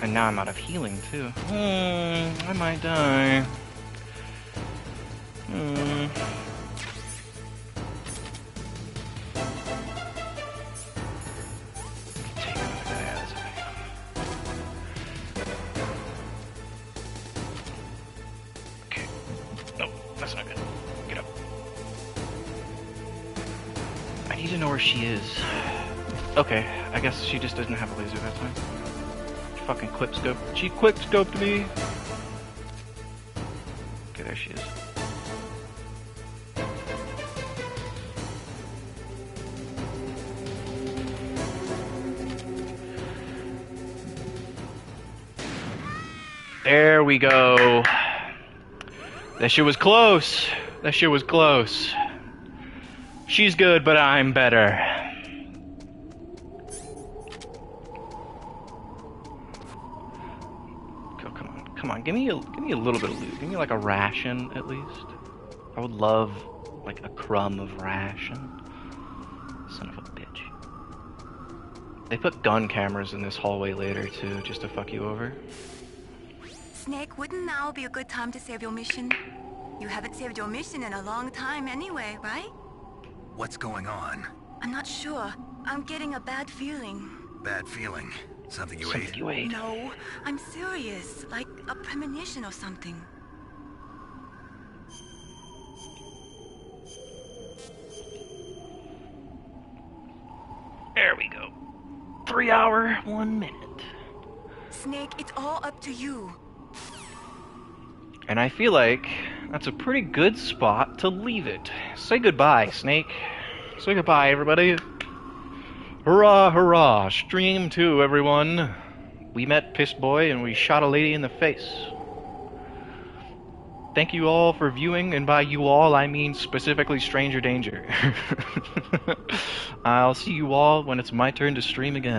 [SPEAKER 1] And now I'm out of healing, too. I might die. Okay. No, that's not good. Get up. I need to know where she is. Okay, I guess she just doesn't have a laser that time. Fucking quick scope. She quick scoped me. Okay, there she is. There we go. That shit was close. That shit was close. She's good, but I'm better. Come on, give me a little bit of loot. Give me like a ration at least. I would love like a crumb of ration. Son of a bitch. They put gun cameras in this hallway later too, just to fuck you over.
[SPEAKER 8] Snake, wouldn't now be a good time to save your mission? You haven't saved your mission in a long time anyway, right?
[SPEAKER 6] What's going on?
[SPEAKER 8] I'm not sure. I'm getting a bad feeling.
[SPEAKER 6] Bad feeling? Something you ate?
[SPEAKER 8] No, I'm serious. Like a premonition or something.
[SPEAKER 1] 3 hour, 1 minute.
[SPEAKER 8] Snake, it's all up to you.
[SPEAKER 1] And I feel like that's a pretty good spot to leave it. Say goodbye, Snake. Say goodbye, everybody. Hurrah, hurrah. Stream 2, everyone. We met Piss Boy and we shot a lady in the face. Thank you all for viewing, and by you all, I mean specifically Stranger Danger. I'll see you all when it's my turn to stream again.